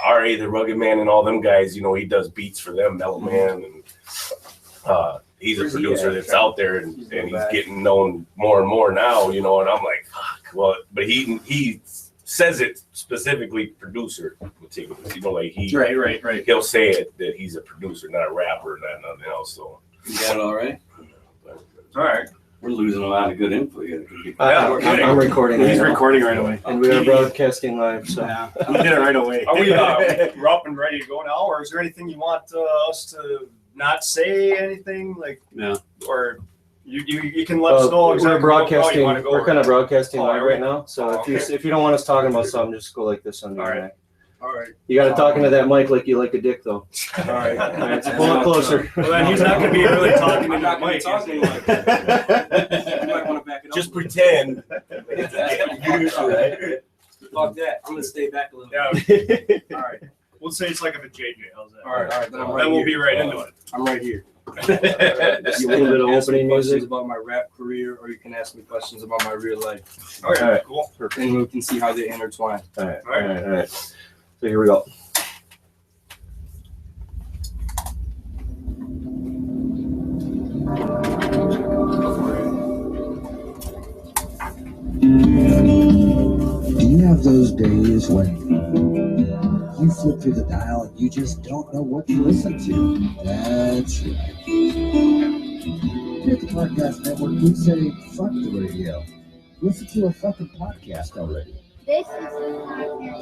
R.A. the Rugged Man and all them guys, you know, he does beats for them, Mellow Man, and he's a producer that's out there, and he's getting known more and more now, you know, and I'm like, fuck, well, but he says it specifically producer meticulous, you know, like right. He'll say it that he's a producer, not a rapper, not nothing else, so. You got it all right? All right. We're losing a lot of good info here. I'm recording. He's recording right away. And we are broadcasting live, so. Yeah, we did it right away. Are we we're up and ready to go now, or is there anything you want us to not say anything? Like, no. Or you can let us know exactly we're broadcasting. We're kind of broadcasting live right right now. So if you don't want us talking about something, just go like this on the internet. All right. You got to talk into that mic like you like a dick, though. All right. All right, so pull it closer. Well, then he's not going to be really talking into the mic. You might want to back it up. Just pretend. Fuck that. I'm going to stay back a little bit. All right. We'll say it's like a JJ. How's that? All right. Then we'll be right into it. I'm right here. You want a bit of opening music about my rap career, or you can ask me questions about my real life. All right. Cool. And we can see how they intertwine. All right. So here we go. Do you have those days when you flip through the dial and you just don't know what to listen to? That's right. Here at the Podcast Network, we say, fuck the radio. Listen to a fucking podcast already. This is the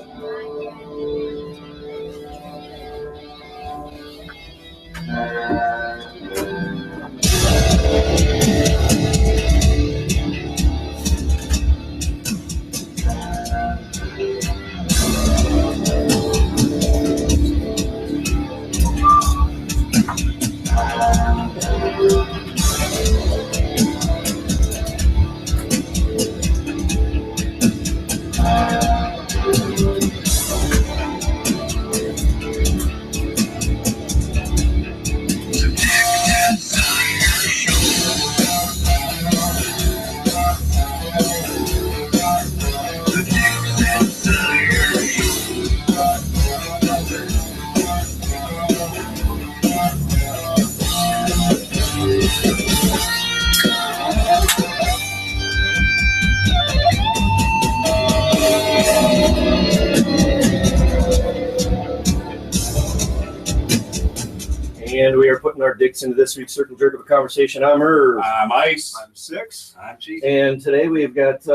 And we are putting our dicks into this week's Circle Jerk of a Conversation. I'm Irv. I'm Ice. I'm Six. I'm Chief. And today we've got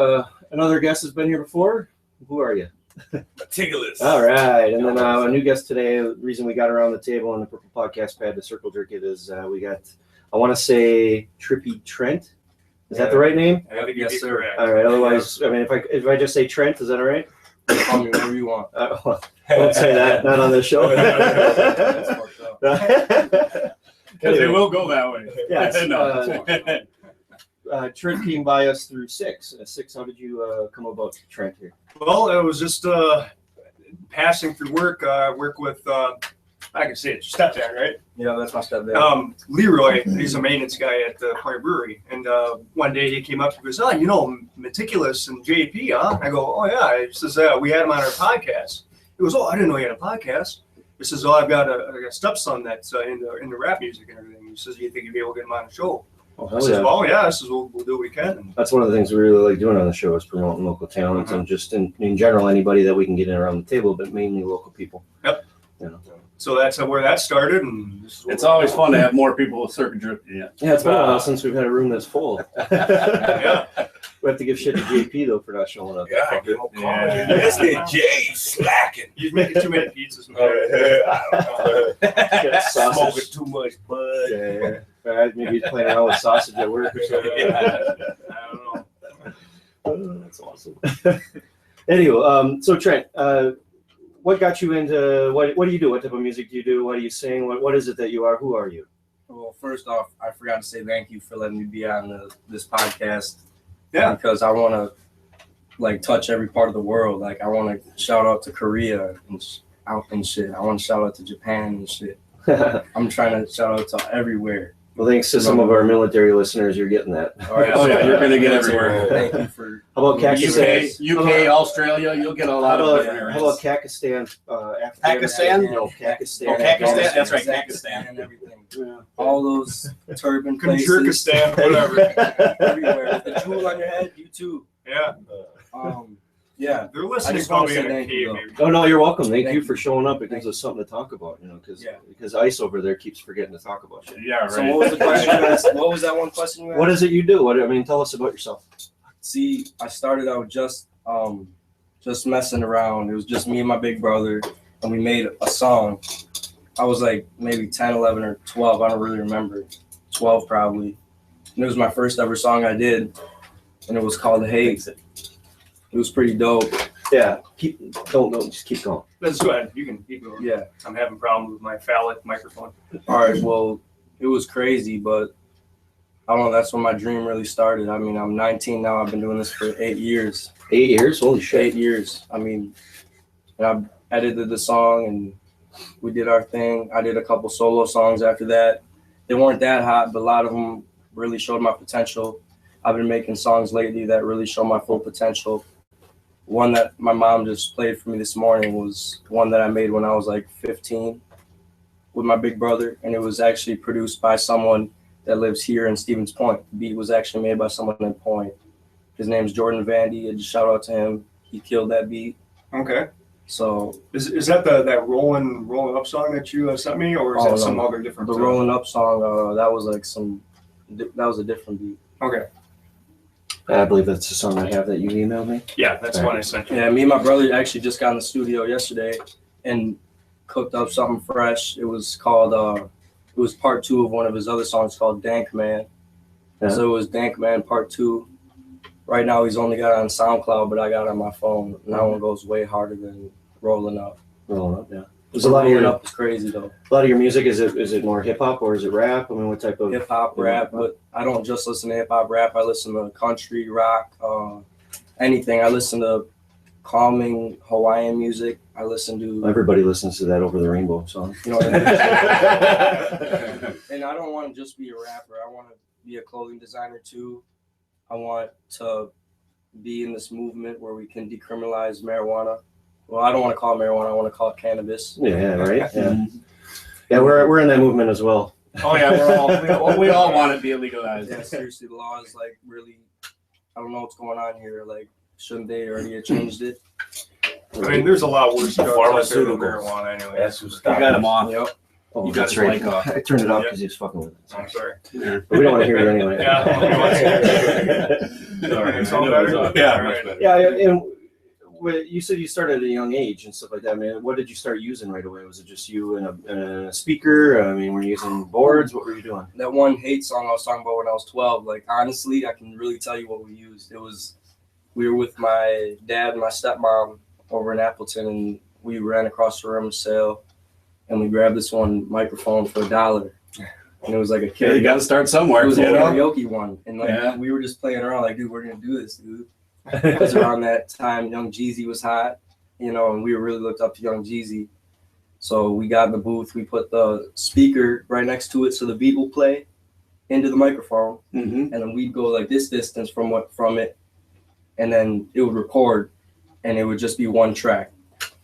another guest that's been here before. Who are you? Meticulous. All right. And then a new guest today. The reason we got around the table on the Purple Podcast pad to Circle Jerk it is we got, I want to say, Trippy Trent. Is that the right name? I think yes, sir. All right. Otherwise, I mean, if I just say Trent, is that all right? Call me whatever you want. Don't say that. Not on this show. That's fucked up. Because they will go that way. Yes. No. Trent came by us through Six. Six, how did you come about Trent here? Well, it was just passing through work. Work with, I can say it's your stepdad, right? Yeah, that's my stepdad. Leroy, he's a maintenance guy at the Point Brewery. And one day he came up to me and goes, oh, you know, Meticulous and JP, huh? I go, oh, yeah. He says, we had him on our podcast. He goes, oh, I didn't know you had a podcast. He says, oh, I've got a stepson that's in the rap music and everything. He says, do you think you'd be able to get him on the show? Oh, I says, well, yeah. I says, we'll do what we can. And that's one of the things we really like doing on the show is promoting local talents and just in general, anybody that we can get in around the table, but mainly local people. Yep. You know. So that's where that started. And this is it's always fun to have more people with Circuit Jerk. Yeah, it's been a while since we've had a room that's full. Yeah. We have to give shit to JP, though, for not showing up. Yeah, give him a call. That's the Jay slacking. He's making too many pizzas. Smoking too much bud. Yeah. Maybe he's playing around with sausage at work or something. I don't know. That's awesome. Anyway, so Trent, what got you into what do you do? What type of music do you do? What do you sing? What is it that you are? Who are you? Well, first off, I forgot to say thank you for letting me be on this podcast. Yeah, because I want to touch every part of the world. Like I want to shout out to Korea and shit. I want to shout out to Japan and shit. I'm trying to shout out to everywhere. Well, thanks to some of our military listeners, you're getting that. All right, Oh, yeah, you're gonna get everywhere. Thank you for. How about Pakistan? UK, Australia, you'll get a lot of different How areas. about Pakistan? Pakistan? No, Pakistan. Oh, Pakistan, that's right, Pakistan and everything. All those turban places. Kyrgyzstan, whatever. Everywhere. With the jewel on your head, you too. Yeah. Yeah. They're listening just wanna probably say in a thank you, cave, though. maybe. Oh no, you're welcome. Thank Thank you you. for showing up. It gives us something to talk about, because Yeah. because Ice over there keeps forgetting to talk about shit. Yeah, So right. what was the question you asked? What was that one question you asked? What is it you do? Tell us about yourself. See, I started out just messing around. It was just me and my big brother, and we made a song. I was like maybe 10, 11, or 12. I don't really remember. 12 probably. And it was my first ever song I did, and it was called Hate. It was pretty dope. Yeah, don't just keep going. Let's go ahead. You can keep going. Yeah. I'm having problems with my phallic microphone. All right. Well, it was crazy, but I don't know. That's when my dream really started. I mean, I'm 19 now. I've been doing this for 8 years. 8 years? Holy shit! 8 years. I mean, and I edited the song and we did our thing. I did a couple solo songs after that. They weren't that hot, but a lot of them really showed my potential. I've been making songs lately that really show my full potential. One that my mom just played for me this morning was one that I made when I was like 15 with my big brother, and it was actually produced by someone that lives here in Stevens Point. The beat was actually made by someone in Point. His name's Jordan Vandy. I just shout out to him. He killed that beat. Okay. So Is that that rolling up song that you sent me, or is that some other different? The rolling up song, that was like that was a different beat. Okay. I believe that's the song I have that you emailed me. Yeah, that's the one I sent you. Yeah, me and my brother actually just got in the studio yesterday and cooked up something fresh. It was called it was part 2 of one of his other songs called Dank Man. Yeah. So it was Dank Man part 2. Right now he's only got it on SoundCloud, but I got it on my phone. And that one goes way harder than Rolling Up. Rolling Up, yeah. There's a lot of Rolling your Up is crazy though. A lot of your music, is it more hip hop or is it rap? I mean, what type of Hip hop, rap, but I don't just listen to hip hop, rap. I listen to country, rock, anything. I listen to calming Hawaiian music. I listen to Everybody listens to that Over the Rainbow song. you know what I mean? And I don't want to just be a rapper. I want to be a clothing designer too. I want to be in this movement where we can decriminalize marijuana. Well, I don't want to call it marijuana. I want to call it cannabis. Yeah, right. Yeah, yeah. We're in that movement as well. Oh yeah, we all want it to be legalized. Yeah, seriously, the law is like really. I don't know what's going on here. Like, shouldn't they already have changed it? I mean, there's a lot worse drugs out there than Pharmaceuticals. marijuana anyway. That's who You stopped got us. them off. Yep. Oh, You got that's his right. mic off. I turned it off Yeah. because he was fucking with it. I'm sorry. But we don't want to hear it anyway. Sorry, It's all I know it was better? off. Yeah, All much right. better. Yeah, and you said you started at a young age and stuff like that. Man, what did you start using right away? Was it just you and a speaker? I mean, were you using boards? What were you doing? That one Hate song I was talking about when I was 12. Like, honestly, I can really tell you what we used. We were with my dad and my stepmom over in Appleton, and we ran across the room to sale, and we grabbed this one microphone for $1. And it was like a Yeah, kid. you got to start somewhere. It was a you know? karaoke one, and like Yeah. we were just playing around, like, dude, we're gonna do this, dude. Because around that time, Young Jeezy was hot, and we really looked up to Young Jeezy. So we got in the booth, we put the speaker right next to it, so the beat will play into the microphone, Mm-hmm. and then we'd go like this distance from it, and then it would record, and it would just be one track,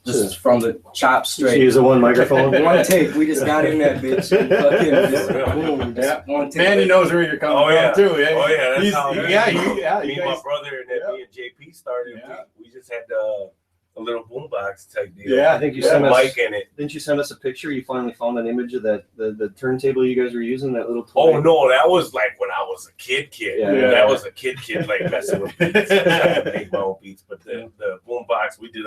just from the chop Just straight. use a one microphone. One take, we just got in that bitch. And fucking just boom, just one take. Manny knows where you're coming Oh, yeah. from too. Yeah, Oh yeah, that's He's- how. yeah. Me You and my guys, brother and then Yeah. me and JP started. Yeah. We just had a little boombox type deal. Yeah, I think you With a sent us. mic in it. Didn't you send us a picture? You finally found an image of the turntable you guys were using, that little toy. Oh no, that was like when I was a kid. Yeah. That was a kid like messing with beats. Trying to make my own beats. But the boombox, we did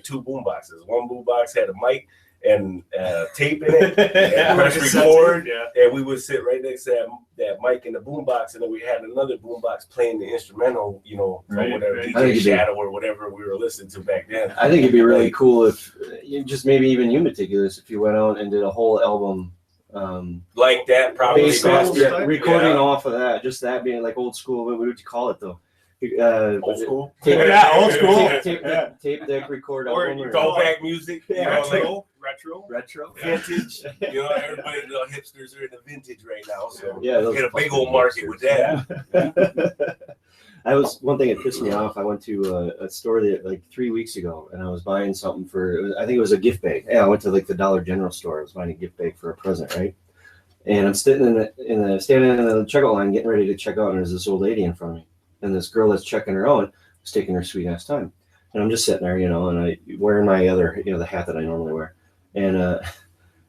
two boomboxes. One boombox had a mic and tape in it, and press record. Yeah. And we would sit right next to that mic in the boombox, and then we had another boombox playing the instrumental, Right, from whatever right. I think DJ you did. Shadow or whatever we were listening to back then. I think it'd be really cool if you just maybe even you meticulous if you went out and did a whole album. Like that, probably. Based on Master mastered. type? recording Yeah. off of that, just that being like old school. What would you call it though? Old school. Tape, Yeah, old school. Tape deck record Or album. you Or, go Throwback music. Yeah, Like, retro retro. vintage. You know, everybody, the hipsters are in the vintage right now. So Yeah, those get a big old market with that. That was one thing that pissed me off. I went to a store that like 3 weeks ago, and I was buying something for. I think it was a gift bag. Yeah, I went to like the Dollar General store. I was buying a gift bag for a present, right? And I'm standing in the checkout line, getting ready to check out, and there's this old lady in front of me, and this girl that's checking her out was taking her sweet ass time, and I'm just sitting there, you know, and I wearing my other, you know, the hat that I normally wear, and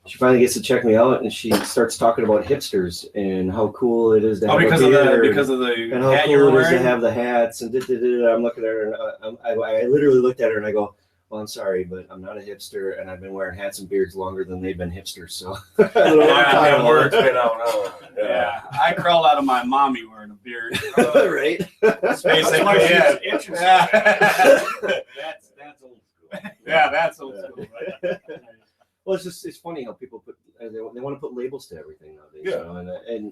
she finally gets to check me out, and she starts talking about hipsters and how cool it is to have because a of beard, the and how hat you were cool it is to wearing. have the hats. And I'm looking at her, and I literally looked at her, and I go, "Well, I'm sorry, but I'm not a hipster, and I've been wearing hats and beards longer than they've been hipsters." So That word's been out. Huh? Yeah, I crawled out of my mommy wearing a beard. Right? That's Basically, why she's yeah. itching. That's old school. Yeah, that's old school. Right? Well, it's funny how people they want to put labels to everything nowadays. Yeah. You know, and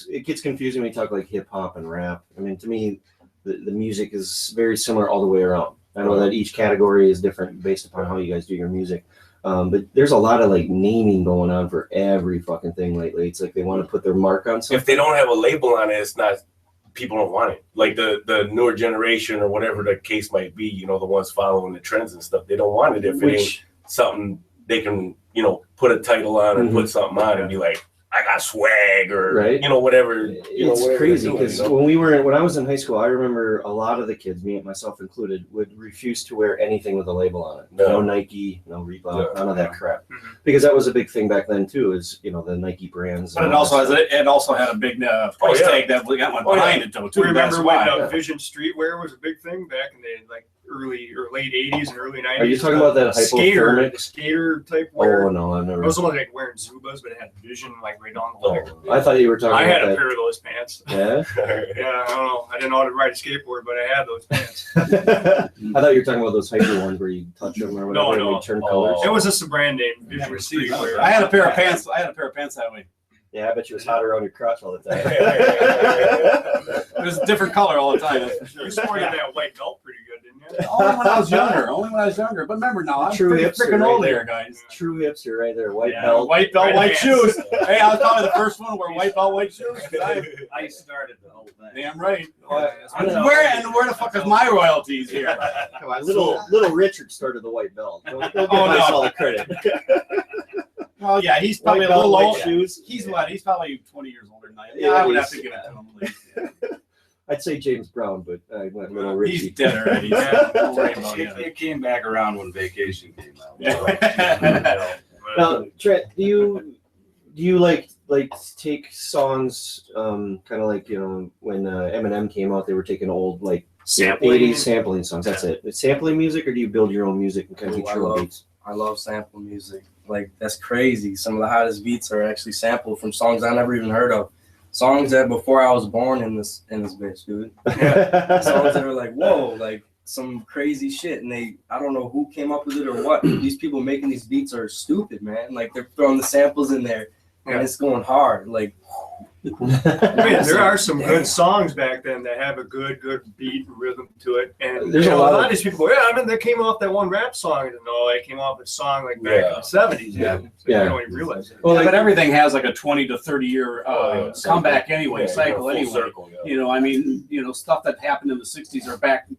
it gets confusing when you talk like hip hop and rap. I mean, to me, the music is very similar all the way around. I know that each category is different based upon how you guys do your music. But there's a lot of like naming going on for every fucking thing lately. It's like they want to put their mark on something. If they don't have a label on it, it's not. People don't want it. Like the newer generation or whatever the case might be. You know, the ones following the trends and stuff. They don't want it if it ain't something they can, you know, put a title on and put something on and be like, I got swag or Right. you know, whatever. It's crazy because when I was in high school, I remember a lot of the kids, me and myself included, would refuse to wear anything with a label on it. No Nike, no Reebok, none of that crap. Because that was a big thing back then too. Is, you know, the Nike brands. But it also had a big price tag that went behind it though too. Remember when Vision Streetwear was a big thing back in the like early or late 80s and early 90s? Are you talking about that skater type wear? Oh no, I've never. It was only like wearing Zubas, but it had Vision like right on the leg. I thought you were talking. I about had that. a pair of those pants. Yeah. Yeah, I don't know. I didn't know how to ride a skateboard, but I had those pants. I thought you were talking about those hyper ones where you touch them or whatever and they turn colors. It was just a brand name. Vision Streetwear. I had a pair of pants. I had a pair of pants that way. Yeah, I bet you was hot around your crotch all the time. It was a different color all the time. You sported that white belt pretty good, didn't you? Only when I was younger. But remember now, I'm True pretty hipster freaking old right there, guys. True hipster right there. White Yeah, belt. white belt, Red white pants. shoes. Hey, I was probably the first one to wear white belt, white shoes. I started the whole thing. Damn right. I don't know. Where the fuck is my royalties here? Come on, little Richard started the white belt. Don't give Oh, us no. all the credit. Well, yeah, he's probably White a little belt, old. white shoes. He's what? He's probably 20 years older than I am. Yeah, Yeah, I would he's- have to give it to him. At least. I'd say James Brown, but I went little Richie. He's dead already. Don't worry about it. It came back around when Vacation came out. Yeah. Now, Trent, do you like take songs, kind of like, you know, when Eminem came out, they were taking old like Sampling. 80s sampling songs. That's it. It's sampling music, or do you build your own music and kind of get your own beats? I love sample music. Like, that's crazy. Some of the hottest beats are actually sampled from songs I never even heard of. Songs that before I was born in this bitch, dude. Songs that are like, whoa, like some crazy shit. And I don't know who came up with it or what. These people making these beats are stupid, man. Like, they're throwing the samples in there and it's going hard. Like, I mean, there are some good songs back then that have a good beat and rhythm to it. And There's you know, a lot a lot of- of these people go, yeah, I mean, they came off that one rap song. And no, it came off a song like back in the 70s. Yeah. So Yeah. you don't even realize it. Well, Yeah, like, but everything has like a 20 to 30 year comeback anyway, cycle full anyway. circle, yeah. You know, I mean, you know, stuff that happened in the 60s or back in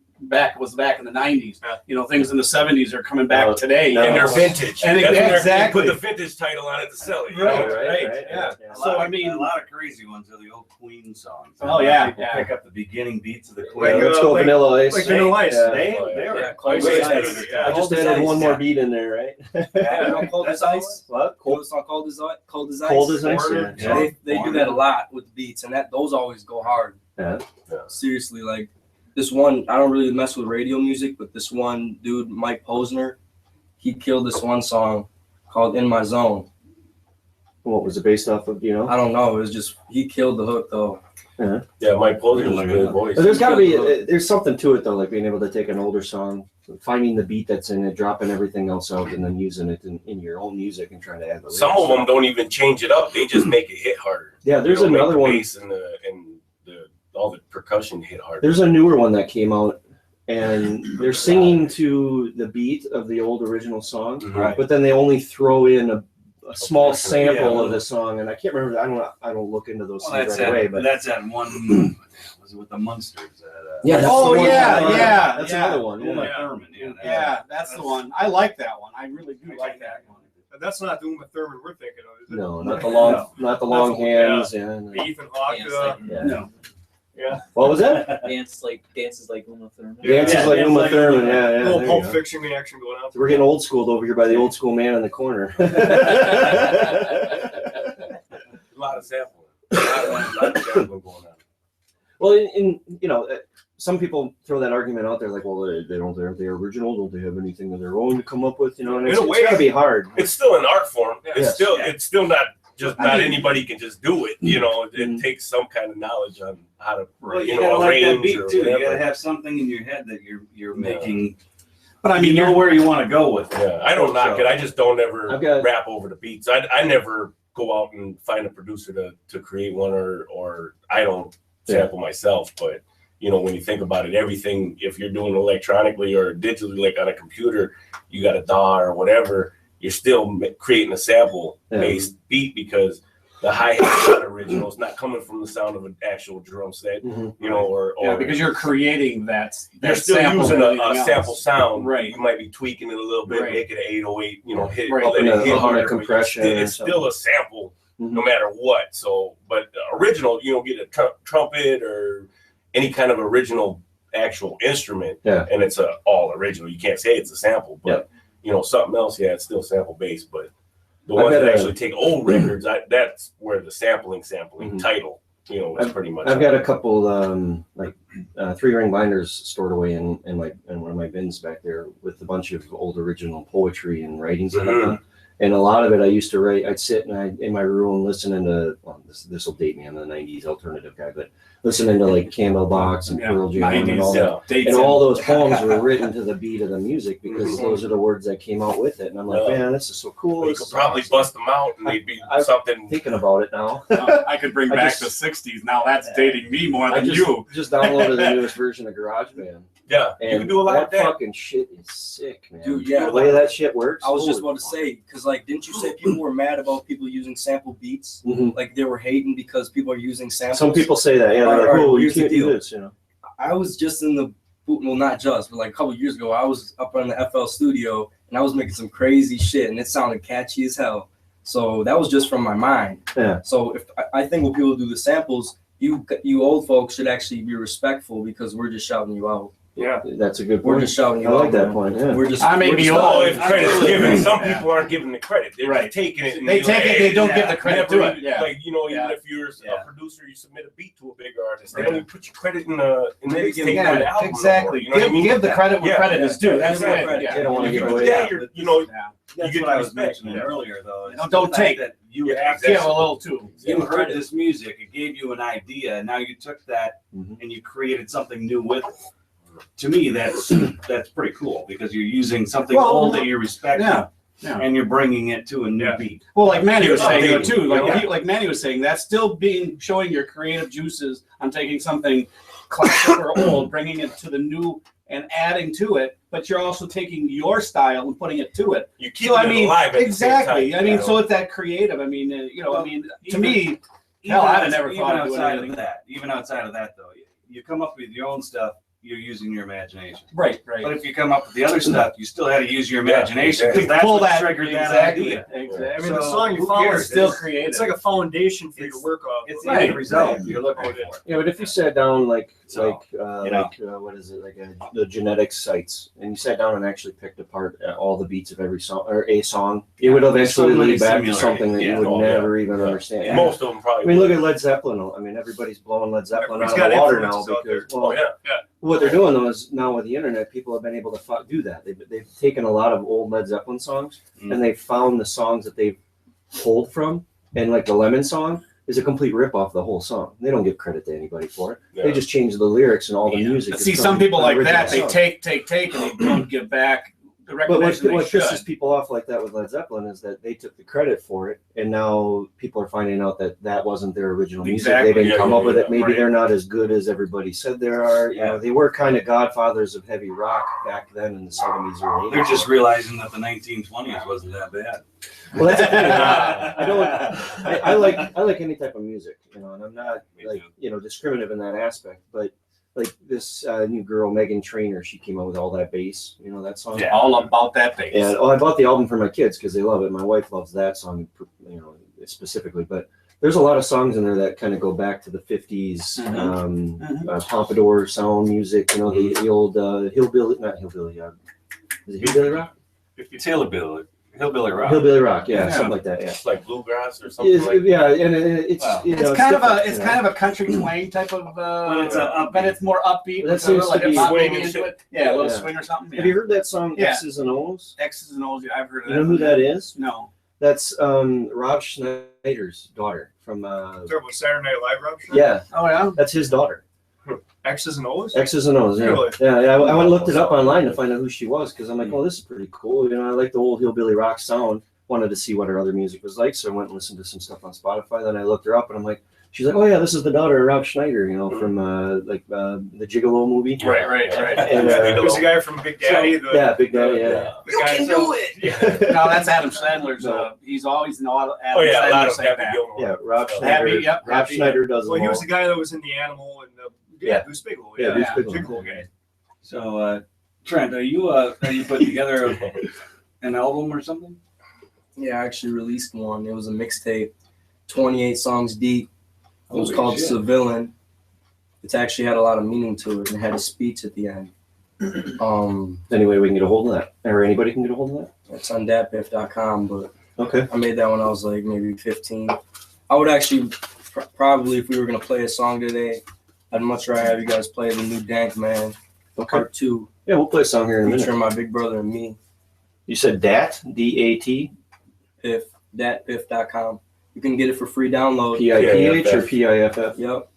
the 90s. Yeah. You know, things in the 70s are coming back today. no. And they're vintage. And That's when they're- exactly. They put the vintage title on it to sell it. You Right, know? right, yeah. So, I mean, a lot of crazy ones are the old Queen songs. Oh, yeah, People yeah. pick up the beginning beats of the Like, Queen. let's go like- Vanilla Ice. like Vanilla Ice. Yeah. They Oh, were yeah, close Cold to as that. Ice. Yeah. I just Cold as added Ice, one more yeah. beat in there, right? you know, Cold as That's Ice. What? You know the song Cold as Ice? Cold as Ice, Foreigner? yeah. They do that a lot with the beats, and those always go hard. Yeah. Seriously, like this one, I don't really mess with radio music, but this one dude, Mike Posner, he killed this one song called In My Zone. What was it based off of, you know? I don't know. It was just, he killed the hook though. Yeah, Mike Posner was a good voice. But there's got to be, there's something to it though, like being able to take an older song, finding the beat that's in it, dropping everything else out, and then using it in your own music and trying to add the Some lyrics. of them don't even change it up. They just make it hit harder. Yeah, there's They don't make another the one. bass and all the percussion hit harder. There's a newer one that came out, and they're singing to the beat of the old original song, Right. but then they only throw in a small portion, sample yeah. of the song, and I can't remember. I don't look into those Well, things that's right away, that. but That's that one. Was it with the Munsters? yeah, that's Oh, the one. yeah, that's yeah. another one. Uma Yeah. Thurman. Yeah. Yeah, that's the one. I like that one. I really do like that one. But that's not the Uma Thurman we're thinking of, is it? No, not the long, not the long That's- hands. Yeah. The Ethan Hawke. Dance like, Yeah. No. What was that? dances like Uma Thurman. Dances Yeah, like Dances Uma like Thurman. Uma. Yeah, yeah. little there Pulp you go. Fiction reaction going on. So we're getting old schooled over here by the old school man in the corner. A lot of sampling. A lot of sampling going on. Well, in some people throw that argument out there, like, well, aren't they original? Don't they have anything of their own to come up with? You know, and In it's a way, gotta be hard. It's still an art form. Yes. It's still not just I not mean- anybody can just do it. You know, it Mhm. takes some kind of knowledge on how to Well, you you know gotta like that arrange beat or too. You whatever. gotta have something in your head that you're making. But I You mean, know where you want to go with it. Yeah, I don't knock it. I just don't ever I've got- rap over the beats. I never go out and find a producer to create one or I don't sample myself. But you know, when you think about it, everything, if you're doing electronically or digitally, like on a computer, you got a DAW or whatever, you're still creating a sample based beat because the hi-hat's not original. It's not coming from the sound of an actual drum set, Mhm. you know, or because you're creating that you're still sample using and a everything else. sample sound. Right. You might be tweaking it a little bit, Right. make it an 808, you know, hit, Right. let Up in it a hit harder harder, but compression It's or still a sample Mhm. no matter what. So, but original, you don't get a trumpet or any kind of original actual instrument, Yeah. and it's all original. You can't say it's a sample, but you know, something else, yeah, it's still sample based, but the I've ones got that a- actually take old records, that's where the sampling Mhm. title, you know, is pretty much. I've got a couple 3-ring binders stored away in one of my bins back there with a bunch of old original poetry and writings that I've Mhm. done. And a lot of it I used to write. I'd sit in my room listening to. Well, this will date me. I'm the '90s alternative guy, but listening to like Candlebox and Pearl Jam and all that. And all those poems were written to the beat of the music because those are the words that came out with it. And I'm like, Yeah. man, this is so cool. You This could is probably awesome. bust them out, and they'd be I'm something. Thinking about it now. I could bring I back just- the '60s. Now that's dating me more I than just, you. just downloaded the newest version of GarageBand. Yeah, And you can do a lot that with that. fucking shit is sick, man. Dude, yeah. The way that shit works. I was just holy about to say, because like, didn't you say people were mad about people using sample beats? Mhm. Like they were hating because people are using samples. Some people say that, yeah. All They're right, like, "Oh, you here's the can't do deal. this," you know. I was just in the well, not just, but like a couple years ago, I was up on the FL studio and I was making some crazy shit, and it sounded catchy as hell. So that was just from my mind. Yeah. So if I think when people do the samples, you old folks should actually be respectful because we're just shouting you out. Yeah. That's a good We're point. just shouting you I out. like that man. point. Yeah. We're just. I may we're be just- old. Oh, if credit's Absolutely. given, some Yeah. people aren't giving the credit. They're Right. just taking it. And They you're take like, it, hey, they don't give the credit to never it. Yeah. Like, you know, even Yeah. if you're Yeah. a producer, you submit a beat to a bigger artist. They Right. don't even put your credit in the mixtape Yeah, or the album. exactly. You know what I mean? Give the credit where Yeah. credit is due. That's Exactly. right. Yeah. They don't want to If give you- away. yeah, you know, Yeah. That's You get what I was respect, mentioning yeah. earlier, though. is No, the don't fact take. that you Yeah, have Give a exactly. little too. you heard this music, it gave you an idea, and now you took that Mhm. and you created something new with it. To me, that's pretty cool because you're using something Well, old that you respect, Yeah. Yeah. and you're bringing it to a new Yeah. beat. Well, like Manny was saying Updating, though, too, like you know? like Manny was saying, that's still showing your creative juices on taking something classic or old, bringing it to the new and adding to it, but you're also taking your style and putting it to it. You keep So I it mean, alive at the same exactly. time, I mean, you know? so it's that creative. I mean, to Even- me, Even hell, I'd have outs- never even thought of doing outside anything. of that. Even outside of that, though, you come up with your own stuff. You're using your imagination. right. But if you come up with the other stuff, you still had to use your imagination exactly. because that's Pull what that triggered that exactly. idea. Exactly. I mean, the So, song you who follow cares? is Still creative. It's like a foundation for you to It's- work off. It's the Right. end result Right. you're looking for. Yeah, but if you sat down So, what is it, the genetics sites, and you sat down and actually picked apart all the beats of every song or a song, it would There's so eventually many lead back to similarities. something that Yeah. you would Oh, yeah. never even Yeah. understand. Yeah. Most of them I probably. mean, look would. at Led Zeppelin. I mean, everybody's blowing Led Zeppelin Everybody's out of the got water now influences out there. because, well, Oh yeah. what they're doing though is now with the internet, people have been able to do that. They've taken a lot of old Led Zeppelin songs and they've found the songs that they've pulled from, and like the Lemon song is a complete rip off the whole song. They don't give credit to anybody for it. Yeah. They just change the lyrics and all the music. See, is some from people the like original that. They song. take, and they don't give back the But what recognition they should. pisses people off like that with Led Zeppelin is that they took the credit for it, and now people are finding out that that wasn't their original music. Exactly, They didn't come up with it. Maybe right. they're not as good as everybody said they are. You Yeah. know, they were kind of godfathers of heavy rock back then in the 70s or 80s. They're just realizing that the 1920s wasn't that bad. Well, that's the thing. I like any type of music, you know, and I'm not Me like too. discriminative in that aspect. But like this new girl, Megan Trainor, she came out with All That Bass, you know that song. Yeah, all about that bass. And I bought the album for my kids because they love it. My wife loves that song, you know, specifically. But there's a lot of songs in there that kind of go back to the 50s pompadour sound music. You know, the old hillbilly, not hillbilly. Is it hillbilly rock? It's Hillbilly Rock. Hillbilly rock, yeah, Yeah. something like that. Yeah. It's like bluegrass or something like Yeah, and it's Wow. you know, It's kind different, of you know. kind of a country twang type of, but it's more upbeat. That with a seems little to be hip-hop swing maybe and into shit. it. Yeah, a little Yeah. swing or something. Have you heard that song Yeah. X's and O's? X's and O's? I've heard of You that. know who that is? No. That's Rob Schneider's daughter from Talking about Saturday Night Live, Rob? yeah, Oh yeah. that's his daughter. X's and O's? X's and O's, yeah. Really? Yeah, I went and looked it up online to find out who she was because I'm like, oh, this is pretty cool. You know, I like the old hillbilly rock sound. Wanted to see what her other music was like, so I went and listened to some stuff on Spotify. Then I looked her up, and I'm like, she's like, oh yeah, this is the daughter of Rob Schneider, you know, from the Gigolo movie. Right. And, Who's the guy from Big Daddy? yeah, Big Daddy. Yeah. The guy do it. No, that's Adam Sandler's. He's always Adam Oh yeah, a lot Sandler of sang Happy that. Gilmore. Yeah, Rob So- Schneider. Happy, yep, Rob Happy. Schneider does Well, them he all. was the guy that was in The Animal and Yeah. Goose Bigelow. Yeah, Goose Bigelow. Bigelow guy. So, Trent, are you putting together an album or something? Yeah, I actually released one. It was a mixtape, 28 songs deep. It was Holy called shit. Civilian. It's actually had a lot of meaning to it and had a speech at the end. Anyway, we can get a hold of that, or anybody can get a hold of that. It's on datpiff.com, but Okay. I made that when I was like maybe 15. I would actually probably, if we were gonna play a song today, I'd much rather have you guys play the new Dank Man, Part 2, Yeah, we'll play a song here in a minute. featuring my big brother and me. You said DAT, D-A-T, Piff, datpiff.com. You can get it for free download. P-I-P-H or P-I-F-F? Yep.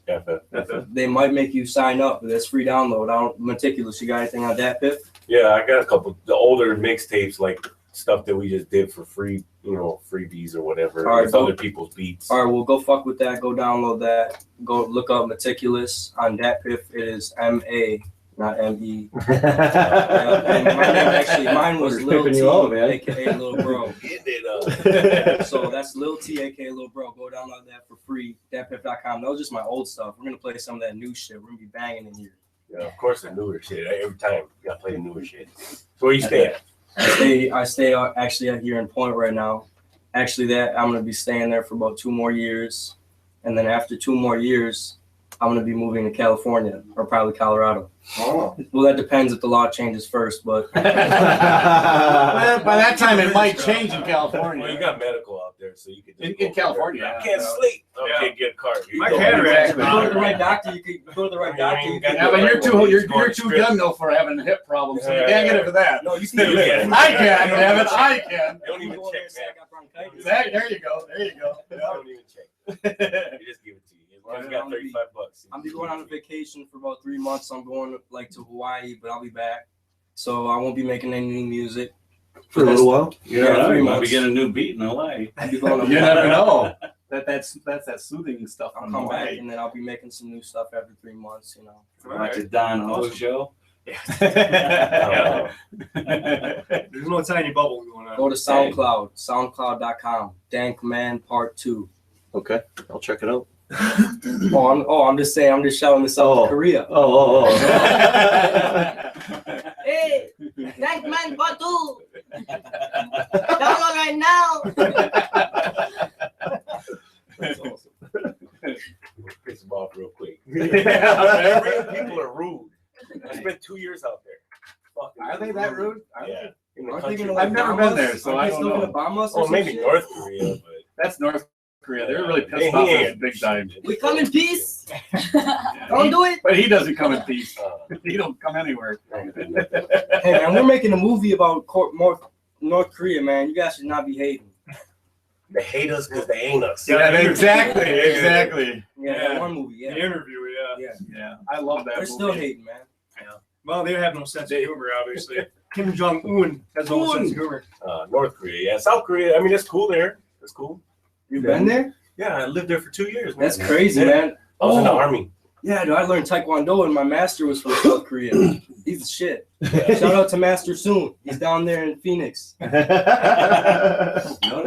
They might make you sign up, but that's free download. I don't meticulous. You got anything on DatPiff? Yeah, I got a couple the older mixtapes, like stuff that we just did for free, you know, freebies or whatever. All right, with go- other people's beats. All right, well, go fuck with that. Go download that. Go look up Meticulous on DatPiff. It is M-A, not M-E. And my name actually, mine was We're Lil pimping T, you out, man. a.k.a. Lil Bro. Getting it up. So that's Lil T, a.k.a. Lil Bro. Go download that for free, datpiff.com. That was just my old stuff. We're going to play some of that new shit. We're going to be banging in here. Yeah, of course, the newer shit. Every time you gotta play the newer shit. So where you stay at? I stay actually out here in Point right now. Actually, that I'm gonna be staying there for about 2 more years, and then after 2 more years, I'm gonna be moving to California or probably Colorado. Oh. Well, that depends if the law changes first, but By that time, it might change in Well, California. you got medical out there, so you could just In go from California, there. I yeah. can't sleep. I Yeah. can't get a car. You My go- cataract- if you go to the right doctor, you could go to the right doctor. You Yeah, but you're too young though for having hip problems, so you can't get it for that. No, you Still can. can. I can, damn it, I can. They don't even Go over check, there, say I man. got bronchitis. There you go. There you go. They Yeah. don't even check. They just give it to you. As long as you got $35. I'm be going on a vacation for about 3 months. I'm going like to Hawaii, but I'll be back. So I won't be making any new music. For a little while. Yeah, 3 you might be months. getting a new beat in LA. I'll be going to You never know. That's that soothing stuff. I'll on come the back way. and then I'll be making some new stuff every 3 months, you know. Like the Don Ho show. Yeah. There's no tiny bubble going on. Go to SoundCloud, soundcloud.com, Dankman Part 2. Okay, I'll check it out. I'm just saying, I'm just shouting this out Oh. to Korea. Oh. Hey, Dankman Part 2. Download right now. That's awesome. Piss them off real quick. Yeah. People are rude. I spent 2 years out there. Fucking Are they that rude? Are Yeah. they? In the Aren't they country. gonna, like, I've never bomb been us? there, so Aren't I they don't still know. gonna bomb us or Oh, some maybe shit? North Korea, but That's North Korea. They're really They- pissed off he at us ain't big time. We come in peace. Yeah. Don't do it. But he doesn't come in peace. uh, He don't come anywhere. Hey, man, we're making a movie about North Korea, man. You guys should not be hating. they hate us because they ain't us. Yeah, exactly. Yeah, that one movie, The yeah. interview, yeah. Yeah. Yeah, I love that They're movie. still hating, man. Well, they have no sense of humor, obviously. Kim Jong-un has no sense of humor. North Korea, yeah. South Korea, I mean, it's cool there. It's cool. You been there? Yeah, I lived there for 2 years. Man. That's crazy, Yeah. man. I was in the army. Yeah, dude, I learned Taekwondo and my master was from South Korea. He's the shit. Shout out to Master Soon. He's down there in Phoenix. Notice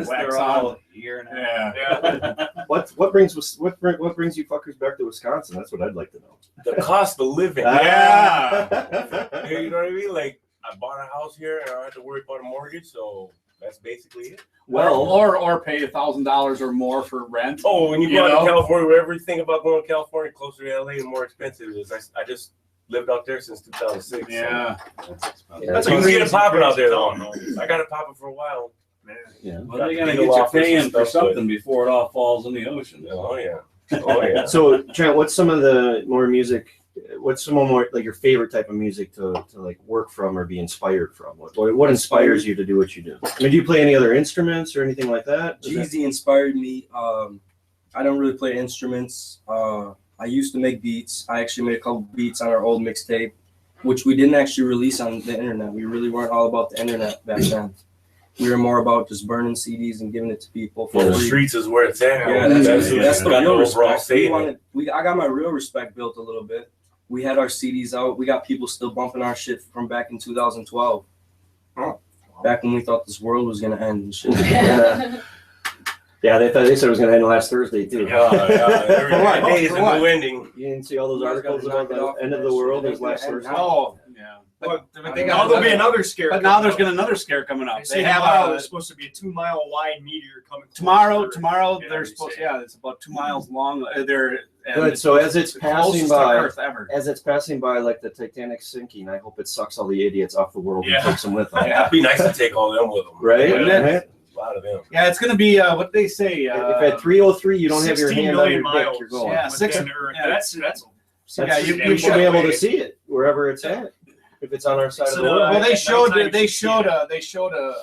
they're all a year and a half. Yeah. What brings you fuckers back to Wisconsin? That's what I'd like to know. The cost of living. Yeah. You know what I mean? Like, I bought a house here and I don't have to worry about a mortgage, so that's basically it. Well, or pay $1,000 or more for rent. Oh, when you You go out know? to California, where everything about going to California closer to LA and more expensive is. I just lived out there since 2006. Yeah. So you can get it popping out there, though. I got it popping for a while. yeah. Well, they gotta get you paying for something before it all falls in the ocean. Oh, yeah. Oh, yeah. So, Trent, what's some of the more music? What's some more like your favorite type of music to like work from or be inspired from? What inspires you to do what you do? I mean, do you play any other instruments or anything like that? Jeezy inspired me. I don't really play instruments. I used to make beats. I actually made a couple beats on our old mixtape, which we didn't actually release on the internet. We really weren't all about the internet back then. We were more about just burning CDs and giving it to people for The free. streets is where it's at. Yeah, that's the got real overall respect. say in it. I got my real respect built a little bit. We had our CDs out. We got people still bumping our shit from back in 2012. Back when we thought this world was gonna end and shit. Yeah, they said it was gonna end last Thursday too. Every For what? day is For a what? new ending. You didn't see all those You guys articles gotta about knock it off the end of that the world shit. is last They're Thursday? gonna Oh, yeah. But they now there'll be another scare. But now there's another scare coming up. They say They have tomorrow there's supposed to be a 2-mile wide meteor coming. tomorrow. Yeah, They're they supposed. say. Yeah, it's about 2 miles long. They're and Good. So as it's the passing closest to by, Earth ever. like the Titanic sinking, I hope it sucks all the idiots off the world Yeah. and takes them with them. Yeah. It'd be nice to take all them with them. Right? Yeah. Right? A lot of them. Yeah, it's gonna be what they say. If at 303 you don't have your 16 hand on your million dick, miles. you're going. Yeah, within 6 Earth. yeah. That's Yeah, You should be able to see it wherever it's at. If it's on our side of the world. Well, they At showed nighttime, they you can see showed a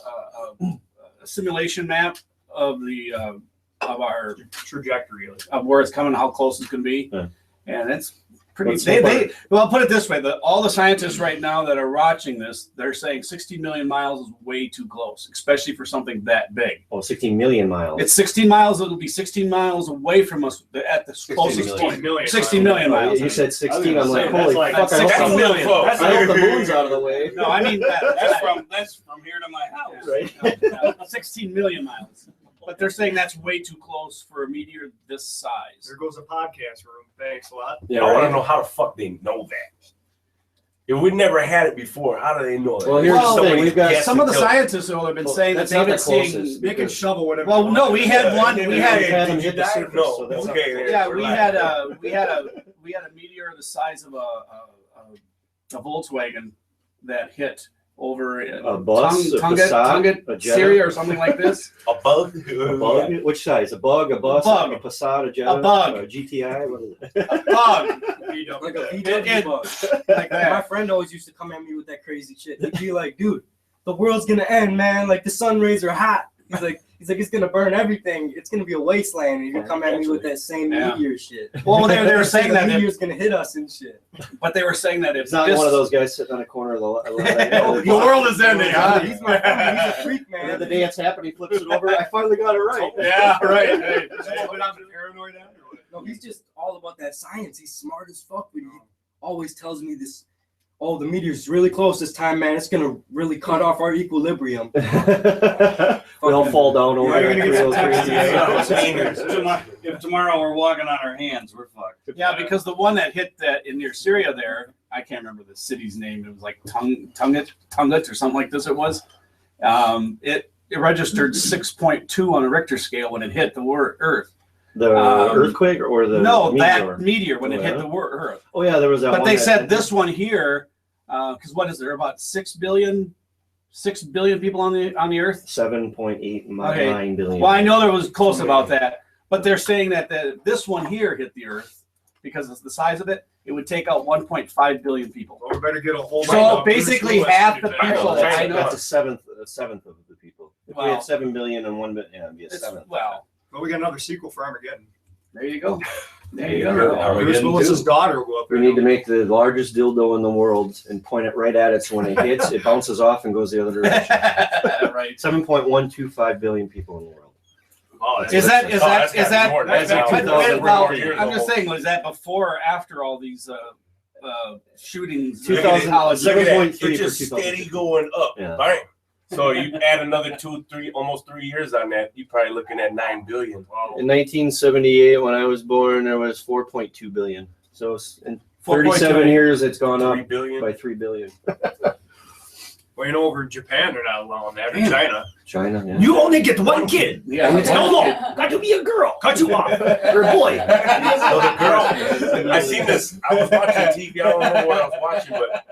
simulation map of the of our trajectory. of where it's coming, how close it's gonna be, Yeah. and it's pretty. Let's They hope well, put it this way: all the scientists right now that are watching this, they're saying 16 million miles is way too close, especially for something that big. Oh, 16 million miles. It's 16 miles. It'll be 16 miles away from us at the closest million. point. million 16 million Oh, miles. you said 16. I was I'm like, gonna say, holy that's fuck! like I hope 16 the- million. I hope the moon's out of the way. No, I mean That's from here to my house. Right? 16 million miles. But they're saying that's way too close for a meteor this size. There goes the podcast room. Thanks a lot. Yeah, I want right. to know how the fuck they know that. If we never had it before, how do they know that? Well, here's the thing, we've got Some of the scientists have been saying that That's not they've been the seeing. closest. They can shovel whatever. Well, they no, want. we had one. We had had them hit the surface, No, so that's okay. not- yeah, we're we lying. had a size of a Volkswagen that hit over A bus, a Passat, a Jetta? Syria or something like this. A bug? A bug? Which size? A bug, a bus, bug. a Passat, a Jetta, A bug. a GTI? What is it? A bug Like a It- VW bug. like My that. friend always used to come at me with that crazy shit. He'd be like, dude, the world's gonna end, man. Like the sun rays are hot. He's like, it's gonna burn everything. It's gonna be a wasteland. And you come at me with that same Yeah. meteor shit. Well, they were saying the that, meteor's gonna hit us and shit. but they were saying that if It's not this, one of those guys sitting on a corner of the the world is ending, huh? He's my friend. He's a freak, And then the man. day it's happening, he flips it over. I finally got it right. Yeah, right. Hey. But I'm paranoid now, or what? No, he's just all about that science. He's smart as fuck, but he always tells me this. Oh, the meteor's really close this time, man. It's gonna really cut off our equilibrium. We all fall down over Yeah, you're gonna get some those text. If tomorrow we're walking on our hands, we're fucked. Yeah, because the one that hit that in near Syria there, I can't remember the city's name. It was like Tungut or something like this. It was. It registered 6.2 on a Richter scale when it hit the Earth. The earthquake or the No, meteor? that meteor when it hit the Earth. Oh yeah, there was that. But one they that- said this one here, because what is there about 6 billion people on the Earth? 7.89 billion. Well, I know there was close about that, but they're saying that this one here hit the Earth because of the size of it. It would take out 1.5 billion people. Well, we better get a whole. So basically half the Oh, people. that's, I know. that's a seventh of the people. If we Wow. had 7 billion and 1 billion, yeah, it'd be a It's, seventh. well, Well, we got another sequel for Armageddon. There you go. There you you go. go. Are we Bruce getting Willis's two? daughter will go up We there. need to make the largest dildo in the world and point it right at it, so when it hits, it bounces off and goes the other direction. Right. 7.125 billion people in the world. Oh, Is that more. that's That's wait, 2000 well, years I'm just old. saying, was that before or after all these shootings? 2000 Colleges? Look at that. 7.3 It's for just 2000. steady going up. Yeah. Bang. So you add another 2, 3, almost 3 years on that, you're probably looking at 9 billion. In 1978, when I was born, there was 4.2 billion. So in 37 years, it's gone 3 up billion. by 3 billion. Well, you know, over in Japan, they're not allowing that. In Damn. China, China, yeah. you only get one kid. Yeah. No more. Got to be a girl. Cut you off. You're a boy. So the girl, I seen this. I was watching TV. I don't remember what I was watching, but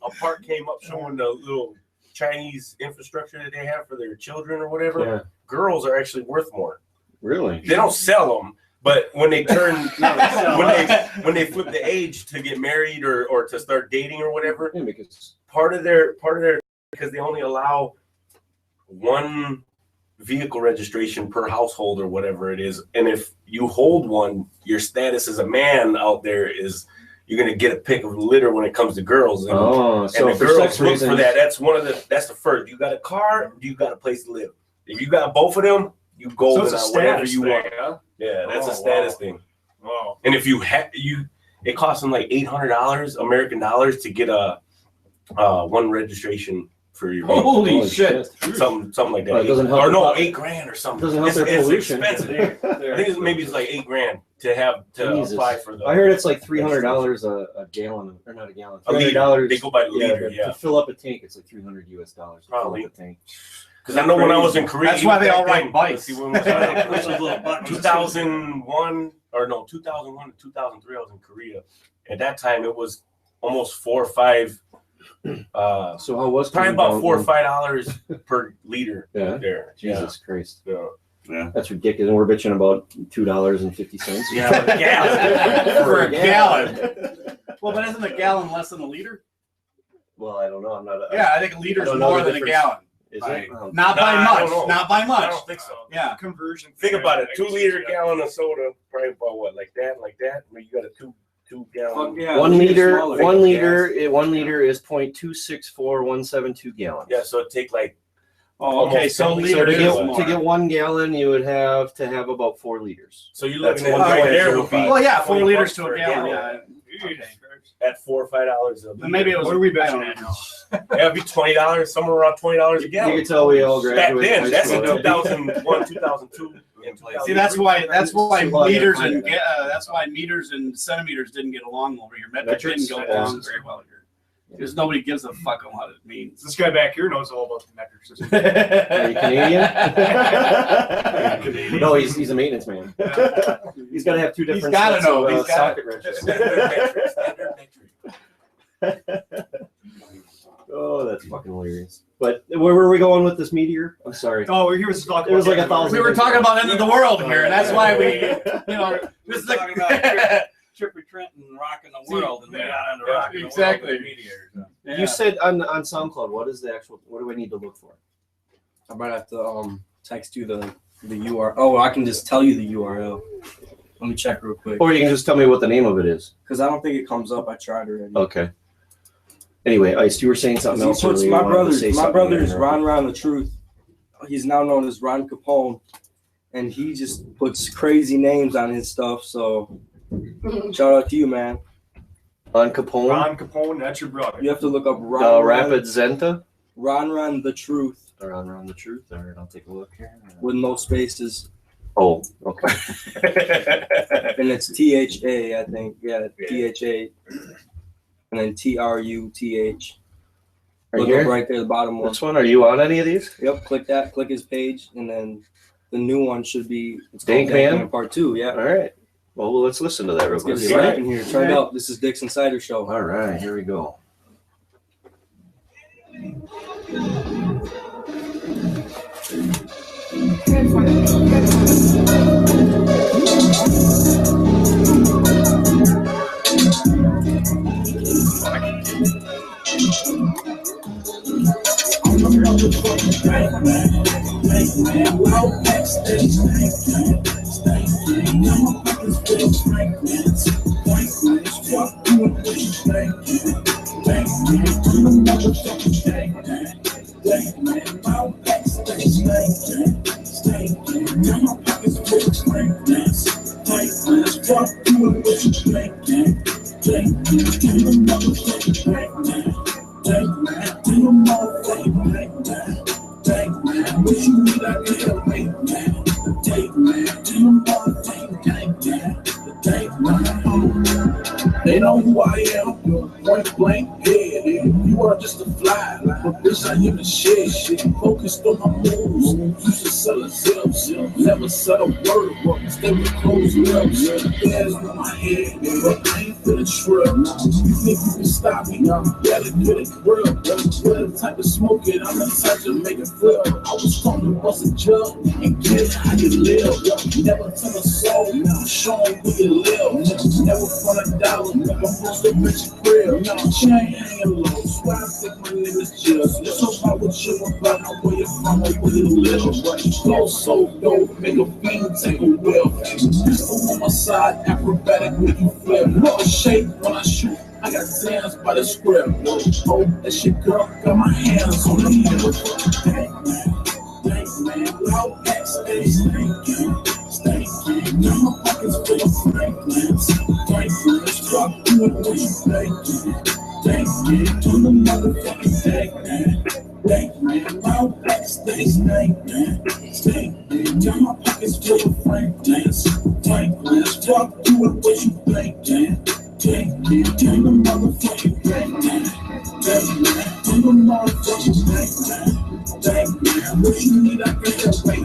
a part came up showing the little Chinese infrastructure that they have for their children or whatever. Yeah. Girls are actually worth more. Really? They don't sell them, but when they turn, when they flip the age to get married or to start dating or whatever, Yeah, because part of their because they only allow one vehicle registration per household or whatever it is, and if you hold one, your status as a man out there is you're gonna get a pick of the litter when it comes to girls. And, so and the for girls sex look reasons, for that. That's the first. You got a car, you got a place to live. If you got both of them, you So golden it's a on whatever status you thing, want. huh? Yeah, that's Oh, a status wow. thing. Wow. And if you it costs them like $800 American dollars to get a one registration for your vehicle. Holy shit. something like that. Well, it doesn't help or no, the- $8,000 or something. doesn't help it's, their it's pollution. expensive. I think maybe it's like $8,000 to Jesus. apply for the. I heard it's like $300 a gallon, or not a gallon. A liter. $300. They go by the liter, to yeah. fill up a tank, it's like $300 US to Probably. fill up a tank. Because I know when I was in Korea, That's why they all back ride bikes. See, when was I? 2001 or no, 2001 to 2003, I was in Korea. At that time, it was almost 4 or 5. So how was Probably Korea about $4 or going? $5 per liter. Yeah. There. Jesus Christ. Yeah. That's ridiculous. And we're bitching about $2.50. Yeah, for a gallon. For a gallon. Well, but isn't a gallon less than a liter? Well, I don't know. I'm not. Yeah, I think a liter's I don't know more the than a difference. gallon. Is Right. it? Oh, Not Nah, by I much. don't know. Not by I much. don't think so. Yeah. Conversion. Think about it. thing, 2 I liter guess, gallon of soda, probably about what, like that. I mean, you got a two gallon. Yeah, 1 liter. smaller. 1 liter. 1 liter is 0.264172 gallons. Yeah, so it take like Oh, okay. Almost So so liter to is get- more. To get 1 gallon, you would have to have about 4 liters. so you're That's looking at 1.05. right there would be Well, yeah, 4 20 liters bucks to for a gallon. Yeah. yeah. Okay. at $4 or $5 a liter. Maybe it was. What are we I bitching don't at know. now? Yeah, it'd be $20, somewhere around $20 a You gallon. can tell we all Back graduated then, high that's school. in 2001, 2002. In place. See, that's why Well, meters yeah, and that's why meters and centimeters didn't get along over here. Metric Metrics? didn't go along very well here because nobody gives a fuck on what it means. This guy back here knows all about the metric system. Are you Canadian? No, he's a maintenance man. He's got to have 2 different gotta sets know, of, he's gotta- socket wrenches. Standard metric. Oh, that's fucking hilarious. But where were we going with this meteor? I'm sorry. Oh, he was talking. It was about like 1,000. We were talking about end of the world here, and that's why we, this is talking about the. Trippy Trent and rocking the world, and we got into Yeah, rocking exactly. the world with meteors. Yeah. You said on SoundCloud, what is the actual? What do I need to look for? I might have to text you the URL. Oh, I can just tell you the URL. Let me check real quick. Or you can just tell me what the name of it is. Because I don't think it comes up. I tried already. Okay. Anyway, Ice, you were saying something He else. puts earlier. my You wanted to brother's say my something brother's there. Ron the Truth. He's now known as Ron Capone, and he just puts crazy names on his stuff. So shout out to you, man. On Capone, Ron Capone, that's your brother. You have to look up Ron Rapid Zenta. Ron the Truth Or on the truth. All right, I'll take a look here. with no spaces, Oh, okay. and it's THA, I think. Yeah, THA, and then TRUTH. Right Look here? up right there, the bottom one. Which one? Are you on any of these? Yep, click that. Click his page, and then the new one should be it's Dank called Dank Man? Man Part 2. Yeah. All right. Well, let's listen to that real Let's get quick. it right in here. Turn it up. This is DicksNCider Show. All right, here we go. They know who I am, point blank dead. You are just a fly, but bitch, I am the shit. Focused on my moves, used to sell a zells. Never said a word, but stay with closed lips. There's in my head, but I ain't for the trip. You think you can stop me? Better get it real. We're the type of smoke it, I'm the type to make it feel. I was taught to bust a jug and get how you live. Never tell a soul, show them who you live. Never front a dollar. I'm supposed to bitch crib. No, chain hanging low. So I think my niggas just. Let's talk about what you about, where you from, or where you live. Flow so dope, make a fiend take a whiff. Pistol on my side, acrobatic, make you flip. No shake when I shoot. I got hands by the script. Oh, that shit, girl, got my hands on the motherfucking man, loud backstage, now my pockets full of Franklins. Fuck you and what you think. On the motherfucking man, loud backstage, now my pockets full of Franklins. Fuck you and what you think. On the motherfucking man, on the motherfucking what you need, I can help. Wait,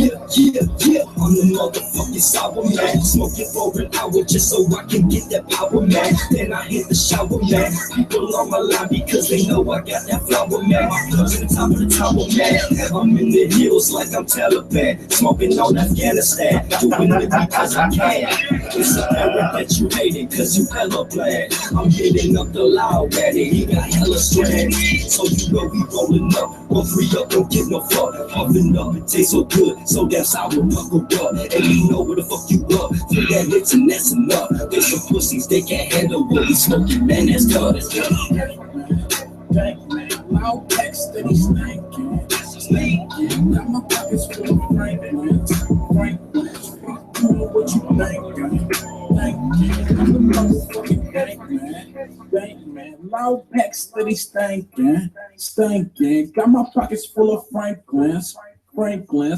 yeah, I'm the motherfucking sour man. Smoking for an hour just so I can get that power, man. Then I hit the shower, man. People on my line because they know I got that flower, man. My club's in the top of the tower, man. I'm in the hills like I'm Taliban. Smoking on Afghanistan. Doing it because I can. It's apparent that you hate it because you hella bland. I'm hitting up the loud man and he got hella strand. So you know we rolling up. 1-3 up, don't get no fuck. Puffing up, it tastes so good. So damn sour, buckled up. And you know where the fuck you up. Feel that lips and that's enough. There's some pussies, they can't handle what we smoking, man, that's done. Loud packs that he's thinking. Got my pockets full of Franklins. You know what you think. I'm the motherfucking bank man. Loud packs that he's stinking. Got my pockets full of Franklins.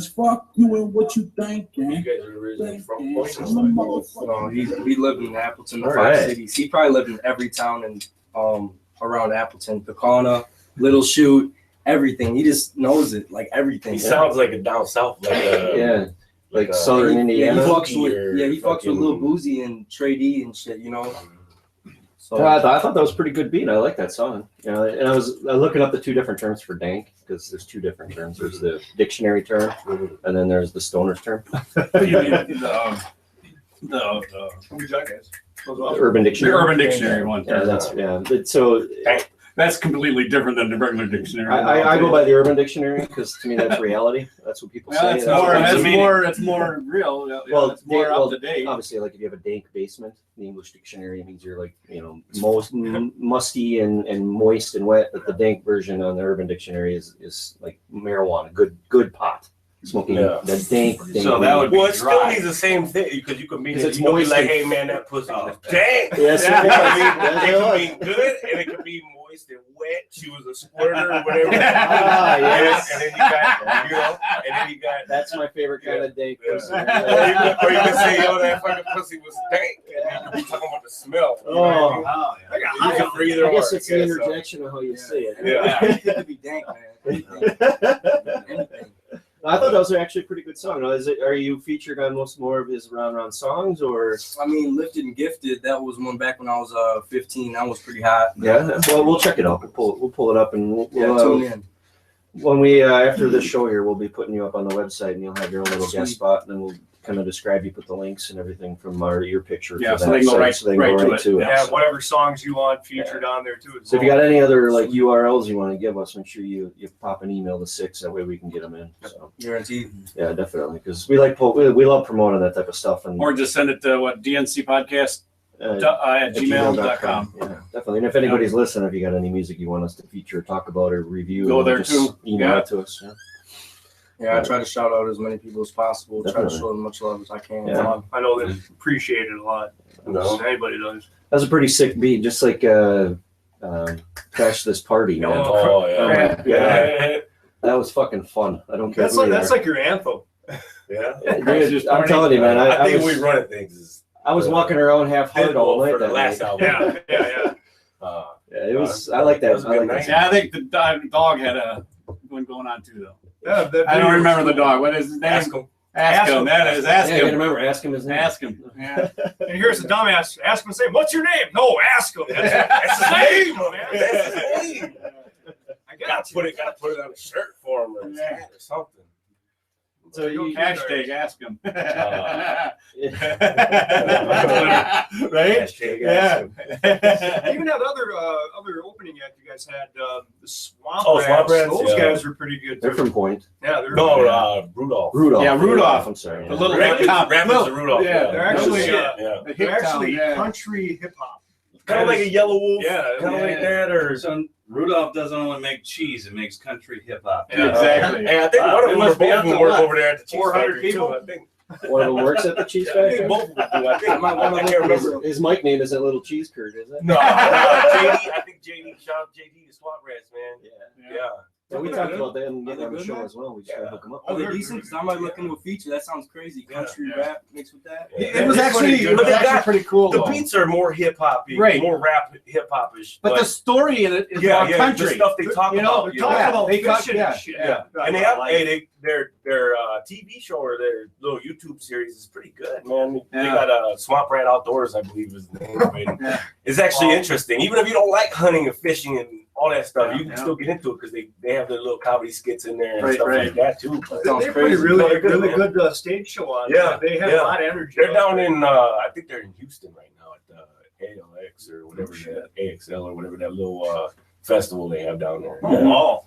Fuck you and what you thinking. You guys are originally from Point. No, he lived in Appleton, the All 5 right. cities. He probably lived in every town in around Appleton, Pecona, Little Chute, everything. He just knows it, like everything. He sounds like a down south, like Southern Indiana. He fucks with fucking Lil Boozy and Trey D and shit, you know. So I thought that was a pretty good beat. I like that song. You know, and I was looking up the two different terms for dank because there's two different terms. There's the dictionary term, and then there's the stoner's term. The Urban Dictionary. Dictionary one. Yeah, But so That's completely different than the regular dictionary. I go by the Urban Dictionary because to me that's reality. That's what people say. That's more real. Well, it's more up to date. Obviously, like if you have a dank basement, the English dictionary means you're like, you know, most musty and moist and wet. But the dank version on the Urban Dictionary is like marijuana, good pot. Smoking that dank. So that would be Well, it still dry. means the same thing because you could mean Because it. it's You could be moist like, and- hey man, that pussy was dank. Yes, It it was. could mean good and it could be moist and wet. She was a squirter or whatever. yes. And then you got, and then you got. That's my favorite kind of dank Yeah. person. Or you can say, yo, that fucking pussy was dank. And you could be talking about the smell. You know what I mean? You can for either I guess or, it's the interjection of how you say it. Yeah. It could be dank, man. Anything. I thought that was actually a pretty good song. Now, are you featured on more of his round songs, or? I mean, Lifted and Gifted, that was one back when I was 15. That was pretty hot. Yeah, well, we'll check it out. We'll pull it up and we'll Tune in. when we after the show here, we'll be putting you up on the website, and you'll have your own little guest spot, and then kind of describe, you put the links and everything from your picture. Yeah, for so that they can go site, right- so they can right go to right it. to it. Yeah, So- whatever songs you want featured on there too. So if you got any other like URLs you want to give us, make sure you pop an email to 6. That way we can get them in. So Guaranteed. yeah, definitely, because we love promoting that type of stuff. And Or just send it to DNC podcast at gmail.com. Yeah, definitely. And if anybody's listening, if you got any music you want us to feature, talk about, or review, Go there just too. Email Yeah. it to us. Yeah. Yeah, I try to shout out as many people as possible. Try to Definitely. show them much love as I can. Yeah. I know they appreciate it a lot. No. Anybody does. That was a pretty sick beat, just like Crash This Party, man. Oh yeah. Yeah. That was fucking fun. I don't care. That's who like you that's are. like your anthem. Yeah. Dude, I'm telling you, man. I think was, we run at things is I was walking around half-hearted all night for the that last night. album. Yeah. Yeah, it was. I like that. That was a I good like night. that. Yeah, I think the dog had a one going on too, though. Yeah, that I video don't was remember the cool. dog. What is his name? Ask 'em. Ask him. That is. Ask Yeah, you gotta him. remember, ask him his name. Ask him. Yeah. And here's the dumbass. Ask him, say, "What's your name?" No, ask him. That's his name, man. That's his name. I got you. Gotta put it on a shirt for him or his hat or something. So you hashtag ask him. Right? Hashtag Yeah. Even that other opening act you guys had, the Swamp Oh, Swamp Rats, Rats, those yeah. guys were pretty good They're too. from Point. Yeah, they're No, Rudolph. Rudolph. Yeah, Rudolph. I'm sorry. The little Rapids, town. Rapids and Rudolph. Yeah, they're actually yeah. The they're hick town, actually yeah. country hip hop. Kind of like a Yellow Wolf. Yeah, Kind of like that, or So Rudolph doesn't only make cheese; it makes country hip hop. Yeah, exactly. Hey, I think Wow, one of it them must be both up of them to work what? over there at the cheese 400 factory people? too. I think. One of them works at the cheese I factory. think both of them do. I think. I can't remember. His mic name isn't Little Cheese Curd, is it? No, JD. I think JD. Shout out JD to Swamp Rats, man. Yeah. Yeah, we talked about that and getting on the show as well. We just gotta hook them up. Oh, they're decent. Cause I might look into a feature. That sounds crazy. Country rap mixed with that. It was actually pretty cool. The though. beats are more hip hoppy, Right. more rap hip hopish. But the story in it is yeah, more yeah, country. the stuff they talk You know, about. They're talking about they cut- fishing yeah, and shit. yeah. And they have their TV show or their little YouTube series is pretty good, man. They Yeah. got Swamp Rat Outdoors, I believe is the name of it. Yeah. It's actually interesting. Even if you don't like hunting and fishing and all that stuff, Yeah, you can yeah. still get into it because they have their little comedy skits in there and Right, stuff right. like that too. But Sounds They put a crazy. really, They're good, really man. good stage show on. Yeah, They have yeah. a lot of energy. they're out down there. in I think they're in Houston right now at the ALX or whatever that AXL or whatever that little festival they have down there. Oh.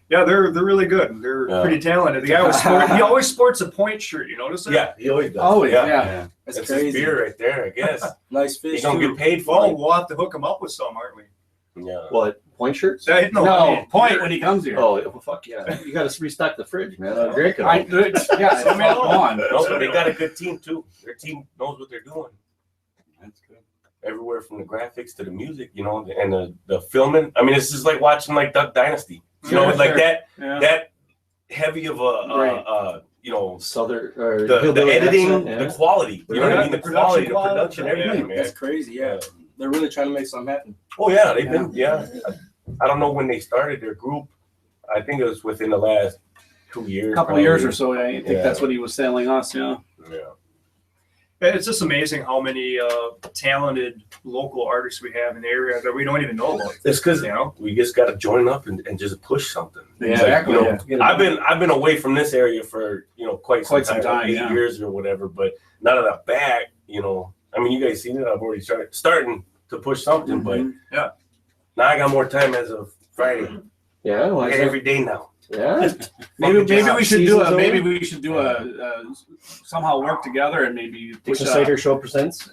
Yeah, they're really good. They're Yeah. pretty talented. The guy he always sports a Point shirt. You notice that? Yeah, he always does. Always, yeah. yeah. That's That's his crazy. beer right there, I guess. Nice He's fish gonna too. get paid for Well, it. we'll have to hook him up with some, aren't we? Yeah. What? Point shirts? No, I No, mean, point when he comes here. Oh, well, fuck yeah. You gotta restock the fridge, man. I'm drinking. Yeah, it's all gone. No, but they got a good team too. Their team knows what they're doing. That's good. Everywhere from the graphics to the music, you know, and the filming. I mean, it's just like watching like Duck Dynasty. You know, Sure, like sure. that that heavy of a you know, Southern or the hillbilly editing, accent, yeah. the quality. You know what I mean? The quality, the production, everything, Yeah, man. that's crazy. Yeah, they're really trying to make something happen. Oh yeah, they've been I don't know when they started their group. I think it was within the last 2 years. A couple of years or so. I think Yeah. that's what he was telling us. Yeah. Yeah. It's just amazing how many talented local artists we have in the area that we don't even know about. It's because You know? we just got to join up and just push something. Yeah, It's like, exactly. you know, Yeah. I've been away from this area for quite some time, like 8 yeah. years or whatever. But now that I'm back, I mean, you guys seen it. I've already starting to push something, but Yeah. now I got more time as of Friday. Yeah, well, I get every day now. yeah. Maybe job. we should Season's do a somehow work together and maybe push DicksNCider Show presents.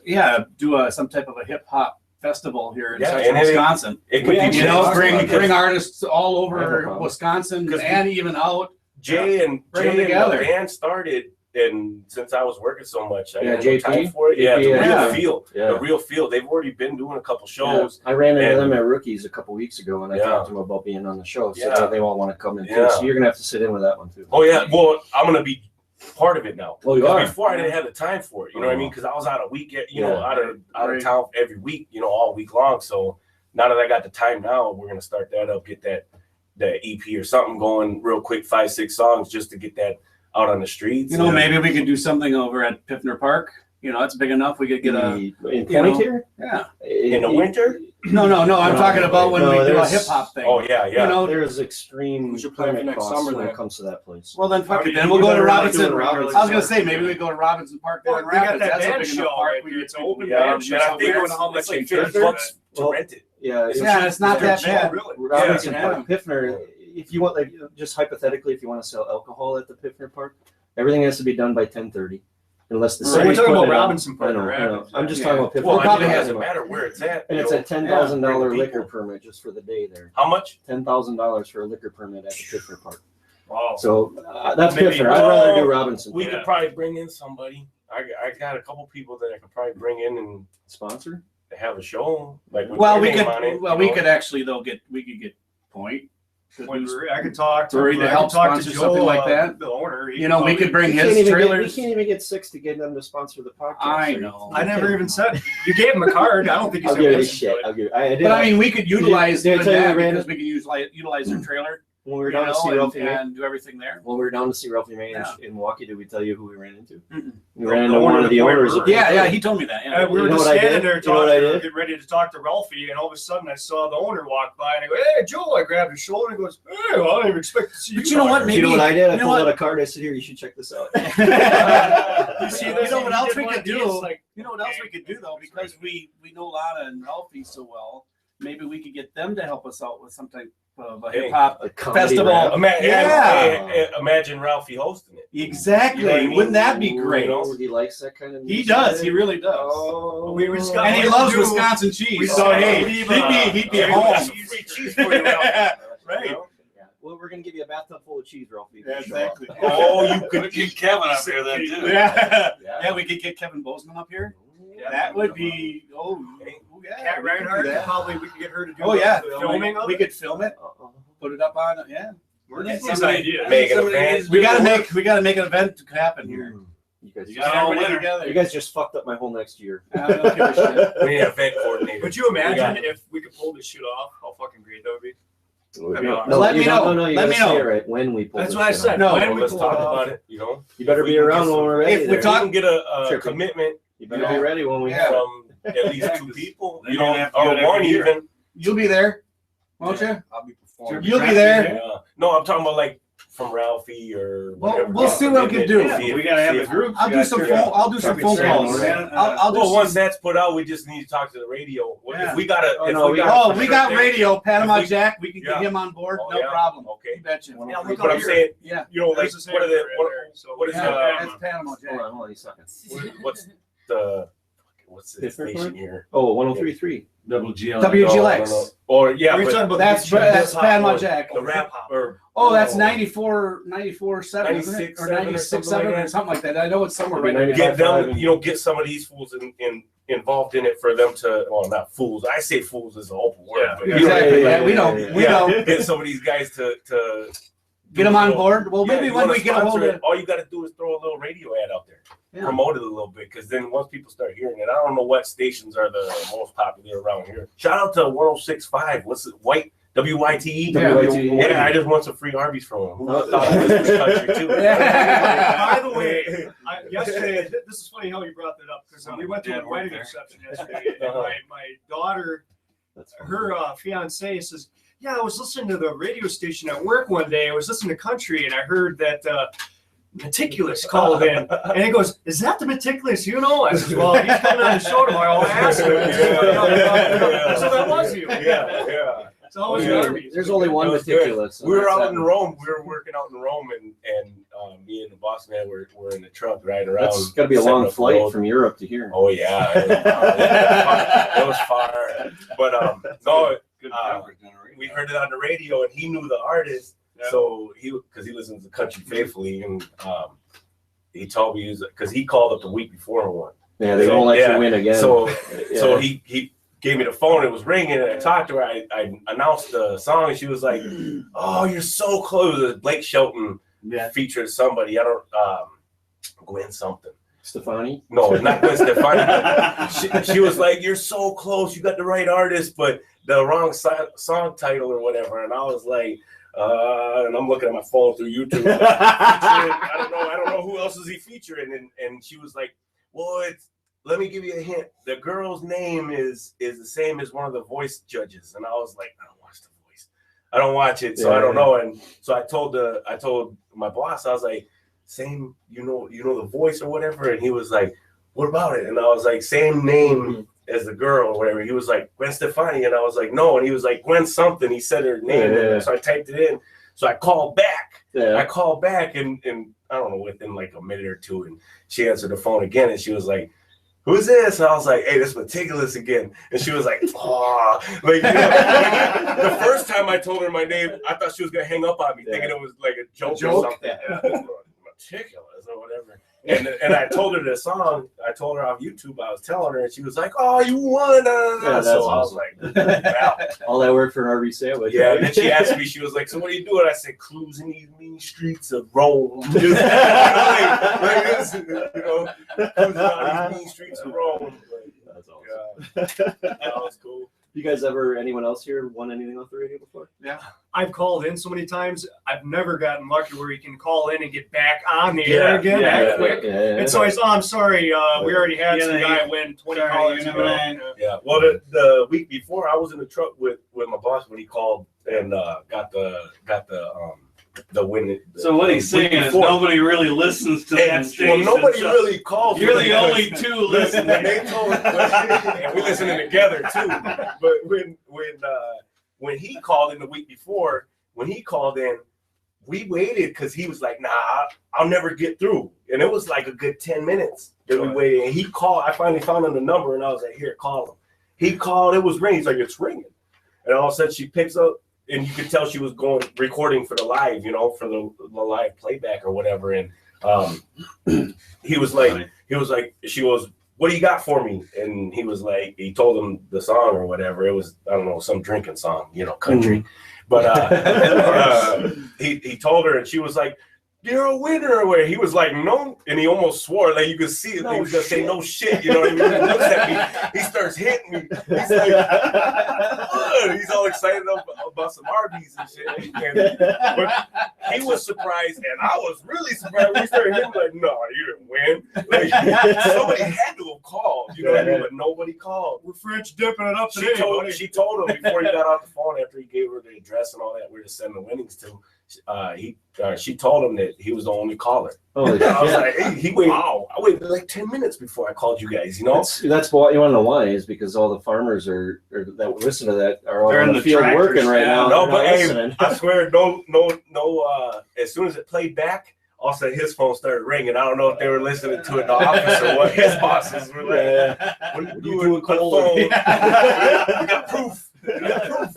do some type of a hip hop festival here in Yeah, central and it- Wisconsin. It could be You know, talked bring about bring artists all I have no over problem. Wisconsin 'Cause and even out. Jay and Bring 'em Jay and together. the band started, and since I was working so much, I Yeah, had no JP? time for it. Yeah, the Yeah. real feel, Yeah. the real feel. They've already been doing a couple shows. I ran into and- them at Rookies a couple weeks ago, and I Yeah. talked to them about being on the show. So Yeah. they all want to come in too. Yeah. So you're gonna have to sit in with that one too. Oh yeah, well, I'm gonna be part of it now. Oh, you Because are. before I didn't have the time for it. You know what I mean? Because I was out a week, out of Right. town every week, all week long. So now that I got the time now, we're gonna start that up, get that EP or something going real quick, 5-6 songs just to get that out on the streets. Maybe we could do something over at Piffner Park. You know, it's big enough. We could get a in you point know, here yeah. In the winter? No. I'm No, talking about when no, we do a there's- hip hop thing. Oh yeah, yeah. You know, There's extreme We should plan for permit next costs summer when then. it comes to that place. well then fuck I it. mean, Then you we'll go to better not Robinson. do it Robinson I was gonna Park. say maybe we go to Robinson Park there Well, in we got Rapids. that That's a band big show. enough park. It's an open Yeah, band show. And I I think don't know how much it's like they charge 50 bucks to Well, rent it. Yeah, It's not that bad. Really? Robinson Yeah. Park, Piffner. If you want, like, just hypothetically, if you want to sell alcohol at the Piffner Park, everything has to be done by 10:30, unless the So city's we're talking putting about it on. Robinson Park. I know, or I know. Rapids, I'm just Yeah. talking about Piffner. Well, probably it has doesn't matter where it's at. And you it's know. a $10,000 bring the liquor people. permit just for the day there. How much? $10,000 for a liquor permit at the Piffner Park. Wow. So that's Maybe- Piffner. I'd rather do Robinson. We Yeah. could probably bring in somebody. I got a couple people that I could probably bring in and Sponsor? have a show. Like with Well, their we name could. on it, Well, you we know? could actually though we could get Point. Point Brewery. I could talk to Brewery to I help could talk to sponsor Joe, something like that. the owner. He You know, we probably- could bring We his can't even trailers. we can't even get 6 to get them to sponsor the podcast. I so know. I never even said you gave him a card. I don't think he's I'll gonna give it a listen to shit. it. I'll give it. I did. But I mean, we could utilize Did I even tell you that we ran because we can utilize their trailer. when we were You down to see know, Ralphie May. and do everything there. When we were down to see Ralphie May Yeah. in Milwaukee, did we tell you who we ran into? Mm-mm. We ran The into one owner of of the the Point owners of Brewery. Yeah, he told me that. Yeah. We were You know just what I standing did? there You know what I talking, did? getting ready to talk to Ralphie, and all of a sudden I saw the owner walk by, and I go, "Hey, Joe!" I grabbed his shoulder and he goes, "Hey, well, I didn't even expect to see you." But you know what? out Maybe- You know what I did? I you know pulled what? out a card. I said, "Here, you should check this out." You see You this? know what else He we did could one, do? he's like, You know what else we could do though, because we know Lana and Ralphie so well. Maybe we could get them to help us out with some type of a Hey, hip hop A comedy festival. rap. Imagine Ralphie hosting it. Exactly. You know what I mean? Wouldn't that be great? You know? He likes that kind of He music. does. He really does. Oh, We just got- And he we loves do- Wisconsin cheese. we So saw hey, Steve, he'd be at we got home. some free cheese for you, Ralphie. Right. You know? Yeah. Well, we're gonna give you a bathtub full of cheese, Ralphie. Yeah, exactly. Oh, you could Could get Kevin up here then too. Yeah. Yeah. Yeah, we could get Kevin Bozeman up here. Yeah. That would be yeah. Cat we could do Reinhardt, that. probably we could get her to do Oh yeah, the filming of we it. could film it, put it up on it. Yeah, We're Yeah, getting these somebody- ideas. Make it a somebody fan. needs- we gotta make an event happen here. You guys, You just, got all Everybody winter. together. you guys just fucked up my whole next year. I don't give a shit. We need a event coordinator. Would you We got imagine it. if we could pull this shit off? How fucking great that would be. No, Let me know. No, you Let gotta me say know. it right when we pull. That's this what I shit said. off. No, When Well, we let's pull talk it off. about it. You know, You better We be can around get when we're ready. If we there. we talk- can get a Trippy. commitment You better be ready when we Yeah. from at least 2 people. Then You you're know, gonna have to do or it every one year. even. You'll be there, won't you? I'll be performing. You'll be there. Yeah. No, I'm talking about like from Ralphie or Well, whatever. we'll see what we can do. See if- We gotta have see the if- group. I'll do some phone. I'll do some phone calls. I'll do Well, some. once that's put out, we just need to talk to the radio. Yeah. If we got a, Oh, if no, we we- got, Oh, we got radio. Panama If we- Jack. We can Yeah. get him on board. Oh, No yeah. problem. Okay. You betcha. Yeah, look But up I'm here. saying, Yeah. you know, like There's the what are the right what, there. So what is Yeah, the that's Panama Hold Jack. on, hold on a second. what's the what's the Different station one? here? Oh, 103.3. WGL. WGLX. No. Or yeah, We're but talking about That's the that's hip-hop Panama one. Jack. the rap or Oh, that's oh, 94.7, isn't it? 96.7 Or or 96.7 something like or that. something like that. I know it's somewhere right Maybe there. get them, 95 you know, get some of these fools in involved in it for them to, well, not fools. I say fools is an open word, Yeah, but Exactly. Yeah, Yeah, we know. yeah, We yeah, know. get some of these guys to Get them on board. Well, Yeah, maybe you when wanna we get a hold sponsor of it, all you got to do is throw a little radio ad out there, Yeah. promote it a little bit, because then once people start hearing it, I don't know what stations are the most popular around here. Shout out to 106.5. What's it? WYTE. Yeah. WYTE. Yeah, I just want some free Arby's from them. Who Oh. thought it was this country too? Yeah. By the way, yesterday, this is funny how you brought that up because we went to a wedding reception yesterday. And my daughter, That's funny. her fiance says, "Yeah, I was listening to the radio station at work one day. I was listening to country, and I heard that Meticulous called in." And he goes, "Is that the Meticulous? You know?" I says, "Well, he's coming on the show tomorrow. I'll ask him." So that was you. Yeah. It's always Yeah. Arby's. There's only one That was good. meticulous. We were and out that's in that. Rome. We were working out in Rome, and me and the boss man were in the truck riding around. That's got to be a setting long up the flight road. from Europe to here. Oh yeah, it was far. But no, Good coverage on the radio. we heard it on the radio, and he knew the artist, Yeah. so because he listens to country faithfully, and he told me because he called up the week before and won. Yeah, they So, won't let yeah. you win again. So Yeah. so he gave me the phone. It was ringing, and I talked to her. I announced the song, and she was like, "Oh, you're so close." It was Blake Shelton featured somebody. I don't Gwen something. Stefani. No, not Gwen Stefani. She was like, "You're so close. You got the right artist, but the wrong song title or whatever." And I was like, and I'm looking at my phone through YouTube. Like, I don't know who else is he featuring. And she was like, "Well, let me give you a hint. The girl's name is the same as one of the voice judges. And I was like, I don't watch The Voice. I don't watch it, so I don't know. And so I told my boss, I was like, same, you know The Voice or whatever. And he was like, what about it? And I was like, same name as the girl or whatever. He was like, Gwen Stefani. And I was like, no. And he was like, Gwen something. He said her name. Yeah. So I typed it in. So I called back. Yeah. I called back and I don't know, within like a minute or two. And she answered the phone again. And she was like, who's this? And I was like, hey, this is Meticulous again. And she was like, oh. Like, the first time I told her my name, I thought she was going to hang up on me, thinking it was like a joke or something. Yeah. Meticulous or whatever. And I told her the song. I told her on YouTube. I was telling her, and she was like, "Oh, you won!" Yeah, so awesome. I was like, "Wow!" All that work for an RV sandwich. Yeah. And then she asked me. She was like, "So what are you doing?" I said, "Cruising these mean streets of Rome." Cruising on these mean streets of Rome. That's awesome. Yeah. That was cool. You guys anyone else here won anything off the radio before? Yeah. I've called in so many times. I've never gotten lucky where you can call in and get back on the air again that quick. And so I said, I'm sorry, we already had some guy win 20 callers. Yeah. Well, the week before, I was in the truck with my boss when he called and got the win. So what he's saying is nobody really listens to that station. Well, nobody really calls. You're the only two listening. And we're listening together too. But when he called in the week before, when he called in, we waited because he was like, "Nah, I'll never get through." And it was like a good 10 minutes that we waited. And he called. I finally found him the number, and I was like, "Here, call him." He called. It was ringing. He's like, "It's ringing." And all of a sudden, she picks up. And you could tell she was recording for the live, for the live playback or whatever. And he was like, she goes, "What do you got for me?" And he was like, he told him the song or whatever. It was, I don't know, some drinking song, country. But he told her, and she was like, "You're a winner." Where he was like, "No," and he almost swore, like you could see it. He was gonna say, "No shit," you know what I mean? He looks at me, he starts hitting me. He's like, he's all excited about some Arby's and shit. But he was surprised, and I was really surprised when he started hitting me. Like, "No, you didn't win." Like, somebody had to have called, you know what I mean? But nobody called. We're French dipping it up today. She told him before he got off the phone, after he gave her the address and all that, where to send the winnings to. She told him that he was the only caller. I was like, hey, he waited. Wow, I waited like 10 minutes before I called you guys. That's what you want to know why is because all the farmers that listen to that are all in the field working right now. No, but hey, I swear, no. As soon as it played back, also his phone started ringing. I don't know if they were listening to it in the office or what. His bosses were like, "What are you doing with the phone? We got proof. We got proof."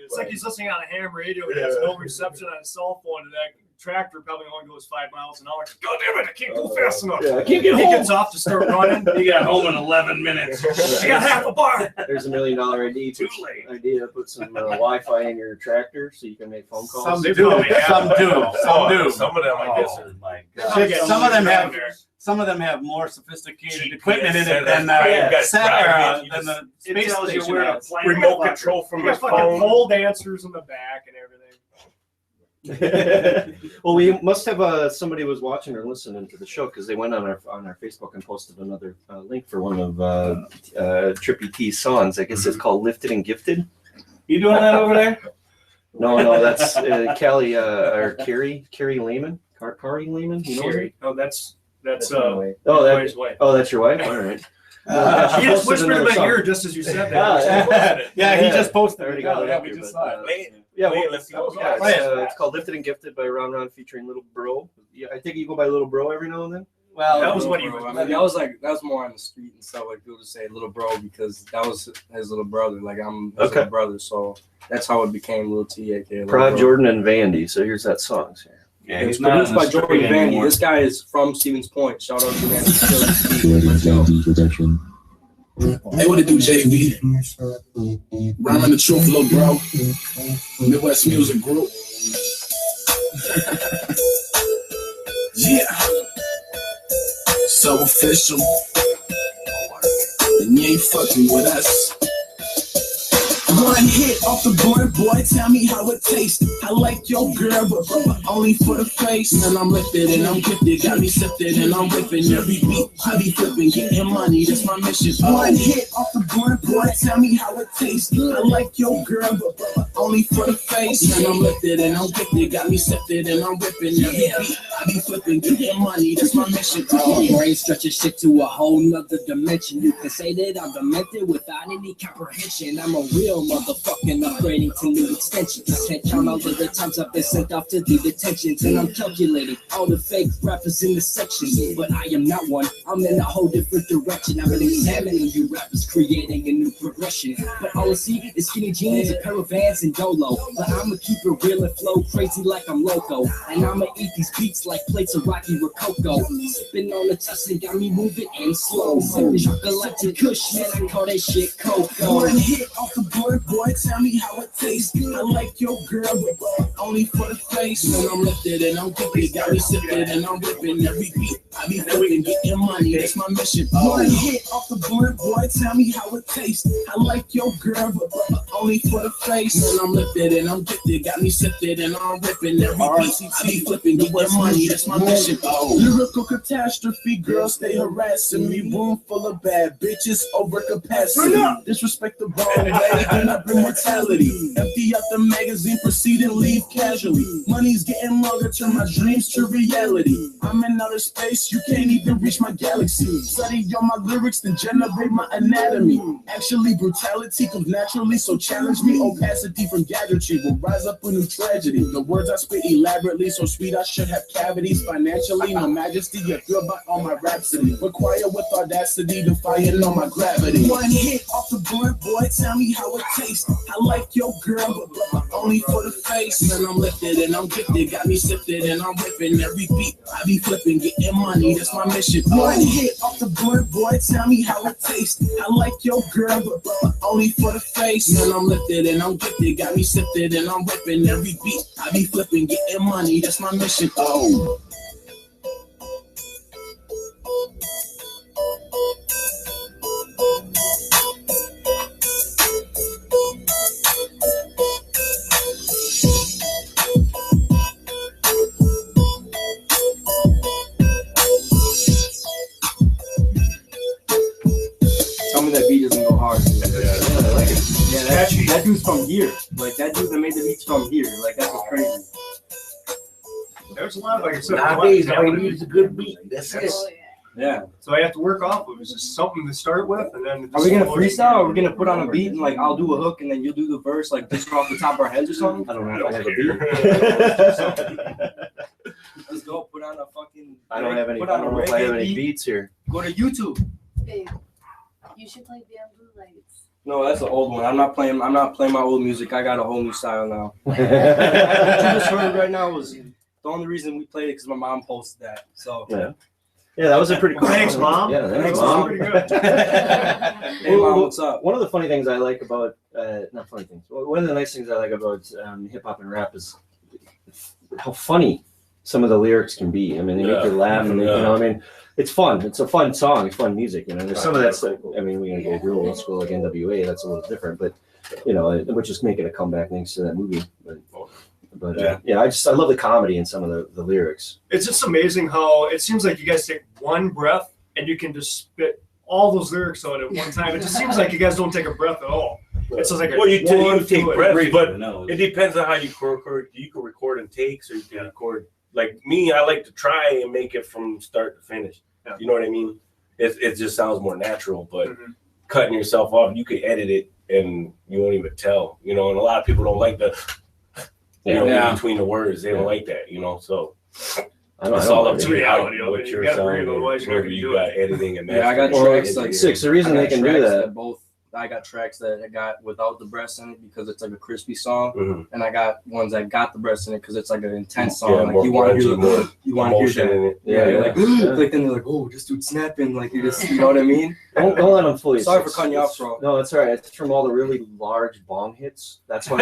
It's like he's listening on a ham radio. He has no reception on his cell phone, and that tractor probably only goes 5 miles an hour. God damn it, I can't go fast enough. Yeah, I can't get he home. gets off to start running. He got home in 11 minutes. I got half a bar. There's $1 million idea. Too late. Idea to put some Wi-Fi in your tractor so you can make phone calls. Some do. Some of them, I guess, are my God. Some of them have more sophisticated equipment in it than the space station has. Remote control from your phone. Pole dancers in the back and everything. Well, we must have somebody was watching or listening to the show because they went on our Facebook and posted another link for one of Trippy T's songs. I guess it's called "Lifted and Gifted." You doing that over there? No, that's Kelly or Carrie Lehman. Carrie Lehman. You know Carrie. No, that's that's wife. That's your wife. All right. He just whispered in my ear just as you said that. He just posted it. We just saw it. Let's see. It's called "Lifted and Gifted" by Ron Ron featuring Little Bro. Yeah, I think you go by Little Bro every now and then. Well, that was what he was. I mean, that was more on the street and stuff. Like people would say "Little Bro" because that was his little brother. Like I'm his little brother, so that's how it became Little T. aka Prod, Jordan, and Vandy. So here's that song. Yeah, it's produced by Jordan Vandy. This guy is from Stevens Point. Shout out to Vandy. Hey, what it do, JV? Rhyming the truth, little bro. Midwest Music Group. Yeah. So official. And you ain't fucking with us. One hit off the board, boy, tell me how it tastes. I like your girl, but only for the face. And I'm lifted and I'm gifted, got me sifted and I'm whipping every beat. I be flipping, getting money, that's my mission. One hit off the board, boy, tell me how it tastes. I like your girl, but only for the face. And I'm lifted and I'm gifted, got me sifted and I'm whipping every beat. I be flipping, getting money, that's my mission. Brain stretching shit to a whole nother dimension. You can say that I'm demented without any comprehension. I'm a real motherfucking upgrading to new extensions. I can't count all of the times I've been sent off to the detentions. And I'm calculating all the fake rappers in the section. But I am not one, I'm in a whole different direction. I've been examining you rappers, creating a new progression. But all I see is skinny jeans, a pair of Vans, and Dolo. But I'ma keep it real and flow crazy like I'm loco. And I'ma eat these beats like plates of Rocky Rococo. Sipping on the Tussin got me moving in slow. Sipping chocolate Kush, man, I call that shit cocoa. One hit off the board, boy, tell me how it tastes. I like your girl, but only for the face. When I'm lifted and I'm gifted, got me sifted and I'm whipping every beat. I be flipping, getting money, that's my mission. One hit off the board, boy, tell me how it tastes. I like your girl, but only for the face. When I'm lifted and I'm gifted, got me sifted and I'm whipping every beat. I be flipping, getting money, that's my mission. Lyrical catastrophe, girls stay harassing me. Room full of bad bitches over capacity. Disrespect the wrong way, then I bring mortality. Empty out the magazine, proceed and leave casually. Money's getting longer, turn my dreams to reality. I'm in outer space, you can't even reach my galaxy. Study all my lyrics, then generate my anatomy. Actually, brutality comes naturally, so challenge me. Opacity from gadgetry will rise up a new tragedy. The words I spit elaborately, so sweet I should have cavities. Financially, no majesty, you feel by all my rhapsody. Require with audacity, defying all my gravity. One hit off the board, boy, tell me how it tastes. I like your girl, but only for the face. Man, I'm lifted and I'm gifted, got me sifted and I'm whipping every beat. I be flipping, getting money, that's my mission. One hit off the board, boy, tell me how it tastes. I like your girl, but only for the face. Man, I'm lifted and I'm gifted, got me sifted and I'm whipping every beat. I be flipping, getting money, that's my mission. Oh. Tell me that beat doesn't go hard. I like it. Yeah, that dude's from here. Like, that dude that made the beats from here. Like, that's what's crazy. There's a lot, like I said. Nowadays, all you need is a good beat. That's it. Yeah. So I have to work off of. It's just something to start with, and then. Are we gonna freestyle? Or are we gonna put on a beat and like I'll do a hook and then you'll do the verse like just off the top of our heads or something? I don't know if I have a beat. Let's go. Put on a fucking. I don't have any. I Put on don't a know if I have reggae any beat. beats here. Go to YouTube. Babe, you should play Bamboo Lights. No, that's an old one. I'm not playing my old music. I got a whole new style now. What you just heard right now was the only reason we played it because my mom posted that. So Yeah, that was a pretty cool. Thanks, Mom. Yeah, thanks, Thanks, Mom. Pretty good. Hey, Mom, what's up? One of the funny things I like about, not funny things, one of the nice things I like about hip hop and rap is how funny some of the lyrics can be. I mean, they make you laugh, and they, you know, I mean, it's fun. It's a fun song. It's fun music. You know, there's some of that stuff. I mean, we're gonna go real old school like NWA. That's a little different, but you know, which is making a comeback thanks to that movie. But yeah, I love the comedy in some of the lyrics. It's just amazing how it seems like you guys take one breath and you can just spit all those lyrics out at one time. It just seems like you guys don't take a breath at all. It's just like you take breaths, but it it depends on how you record. You can record in takes, or you can record. Like me, I like to try and make it from start to finish. Yeah. You know what I mean? It just sounds more natural. But cutting yourself off, you can edit it and you won't even tell. You know, and a lot of people don't like the in between the words. They don't like that. You know, so. It's all up to reality. What your sound, whether you got editing and mastering. Yeah, I got tracks like six. The reason they can do that. I got tracks that I got without the breasts in it because it's like a crispy song, and I got ones that got the breasts in it because it's like an intense song. Like you want to hear that. Yeah, like then they're like, oh, this dude's snapping. Like you just, you know what I mean? Don't let them fool you. Sorry for cutting you off, bro. No, it's all right. It's from all the really large bong hits. That's why.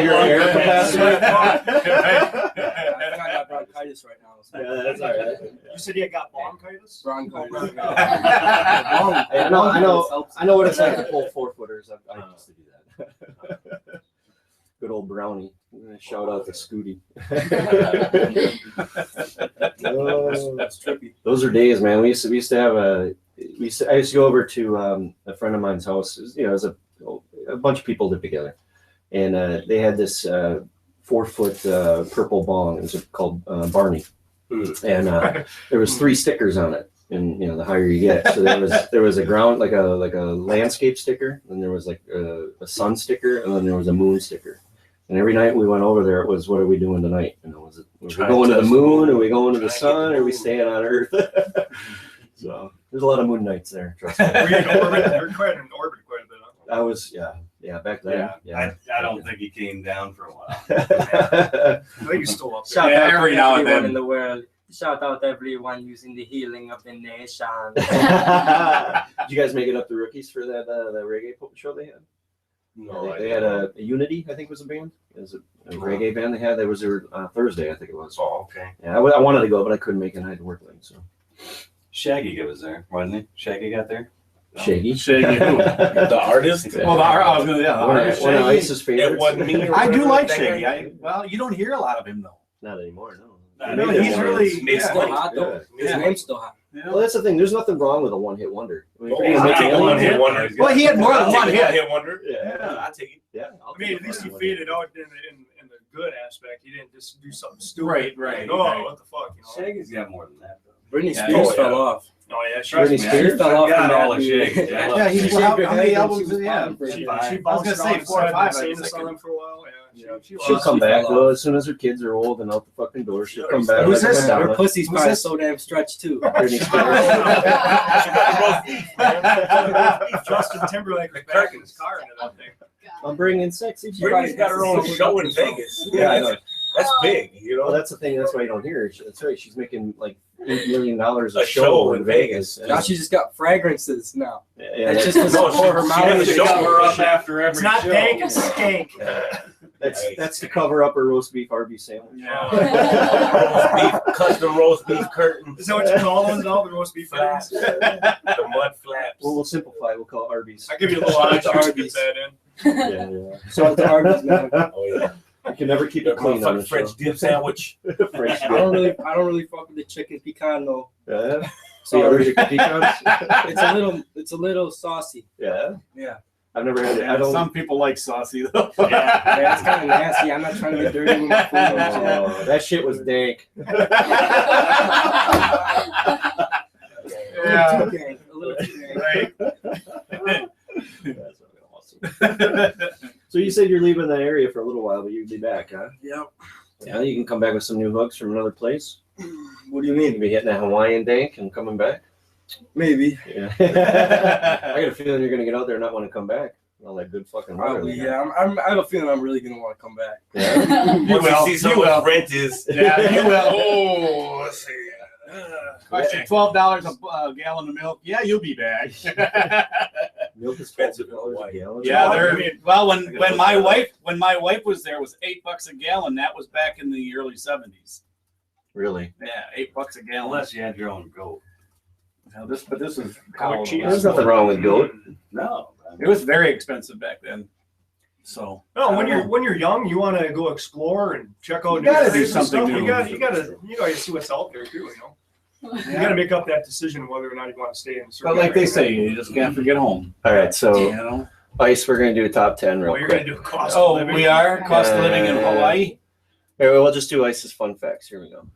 Your air capacity. I think I got bronchitis right now. So. Yeah, that's all right. You said you got bronchitis? Bronchitis. I know what it's like to pull 4-footers. I used to do that. Good old Brownie. Shout out to Scooty. That's trippy. Those are days, man. I used to have I used to go over to a friend of mine's house. It was a bunch of people lived together, and they had this 4-foot purple bong. It was called Barney, and there was 3 stickers on it. And the higher you get, so there was a ground like a landscape sticker, and there was like a sun sticker, and then there was a moon sticker. And every night we went over there, it was, what are we doing tonight? Was we going to the moon? Are we going to the sun? Or are we staying on Earth? So there's a lot of moon nights there. Trust me. Were you in orbit? You're quite in orbit quite a bit. Huh? I was, back then. Yeah. I don't think he came down for a while. I think he's still up there. Shout out every to now and everyone then. in the world. Shout out to everyone using the healing of the nation. Did you guys make it up the rookies for that the reggae show they had? No, they had a Unity, I think was a band. It was a reggae band they had. That was their Thursday, I think it was. Oh, okay. Yeah, I wanted to go, but I couldn't make it. I had to work late. So Shaggy was there, wasn't he? Shaggy got there. Shaggy, Shaggy who? The artist. Well, I was gonna, one of Shaggy. Ice's favorites. It wasn't me. I do like Shaggy. Well, you don't hear a lot of him though. Not anymore, no. He's really He's still hot though. His Yeah. name's still hot. Well, that's the thing. There's nothing wrong with a one-hit wonder. I mean, Oh, if you're gonna make I'll take a a one-hit one-hit wonder. Well, he had more than I'll one take a hit. one-hit wonder. Yeah, I take it. yeah. I mean, at least he faded out in the good aspect. He didn't just do something stupid. Right. Like, oh, what the fuck, Shaggy's got more than that though. Britney Yeah, Spears oh, fell yeah. off. Oh yeah, Trust Britney me, Spears fell off got from all that the dude. Shaggy. Yeah, She he's shaved how her many head albums and did he have? she was She fine. I was bounced gonna say around 4 or and 5. started I was singing thinking. for a while. Yeah, She'll lost come She back. fell Well, off. as soon as her kids are old and out the fucking door, she'll come back. Who's like a this? Her Madonna. pussy's probably so damn stretched too. Britney Spears. Justin Timberlake was back in his car into that thing. I'm bringing sexy. Britney's got her own show in Vegas. Yeah, I know. That's big, Well, that's the thing. That's why you don't hear her. That's right. She's making like $8 million A show in Vegas. Now she just got fragrances now. Yeah, That's just to support her she mouth. has to show her up after every It's not show. dank, it's skank. that's to cover up her roast beef Arby's sandwich. roast beef, custom roast beef curtain. Is that what you call those now? The roast beef Flaps. flaps? The mud flaps. Well, we'll simplify. We'll call it Arby's. I'll give you a little Shout out to extra to Arby's. get that in. Yeah. So it's Arby's, man. Oh yeah. You can never keep The it clean on the motherfucking French show. dip sandwich. French I don't really fuck with the chicken pecan though. Yeah. So The allergic to pecans? it's a little saucy. Yeah. Yeah. I've never had it. I Yeah, don't. some people like saucy though. Yeah, it's kind of nasty. I'm not trying to get dirty with my food. Oh, that shit was dank. Yeah. A little too gang. Right. That's awesome. So you said you're leaving that area for a little while, but you'll be back, huh? Yep. Yeah, you can come back with some new hooks from another place. What do you You mean? can be hitting that Hawaiian dank and coming back. Maybe. Yeah. I got a feeling you're gonna get out there and not want to come back. All that good fucking weather. Probably. Yeah. I have a feeling I'm really gonna want to come back. Yeah. You will. See some of rent is. Yeah, you will. Oh, let's see. Cost you $12 a gallon of milk. Yeah, you'll be back. Milk is expensive a gallon. Yeah, well, when my wife was there, it was $8 a gallon. That was back in the early 70s. Really? Yeah, $8 a gallon. Unless you had your own goat. Now but this is Quick cheese. There's nothing wrong with goat. No. It was very expensive back then. So No, when you're young, you want to go explore and check out. You gotta new do places and something stuff. new. You gotta see what's out there too. You know, you gotta make up that decision whether or not you want to stay in. a certain but like they area. say, you just can't forget home. All right, so You know. Ice, we're gonna do a top 10 real Oh, you're quick. gonna do a cost. of Oh, living. we are cost of living in Hawaii. Here, we'll just do Ice's fun facts. Here we go.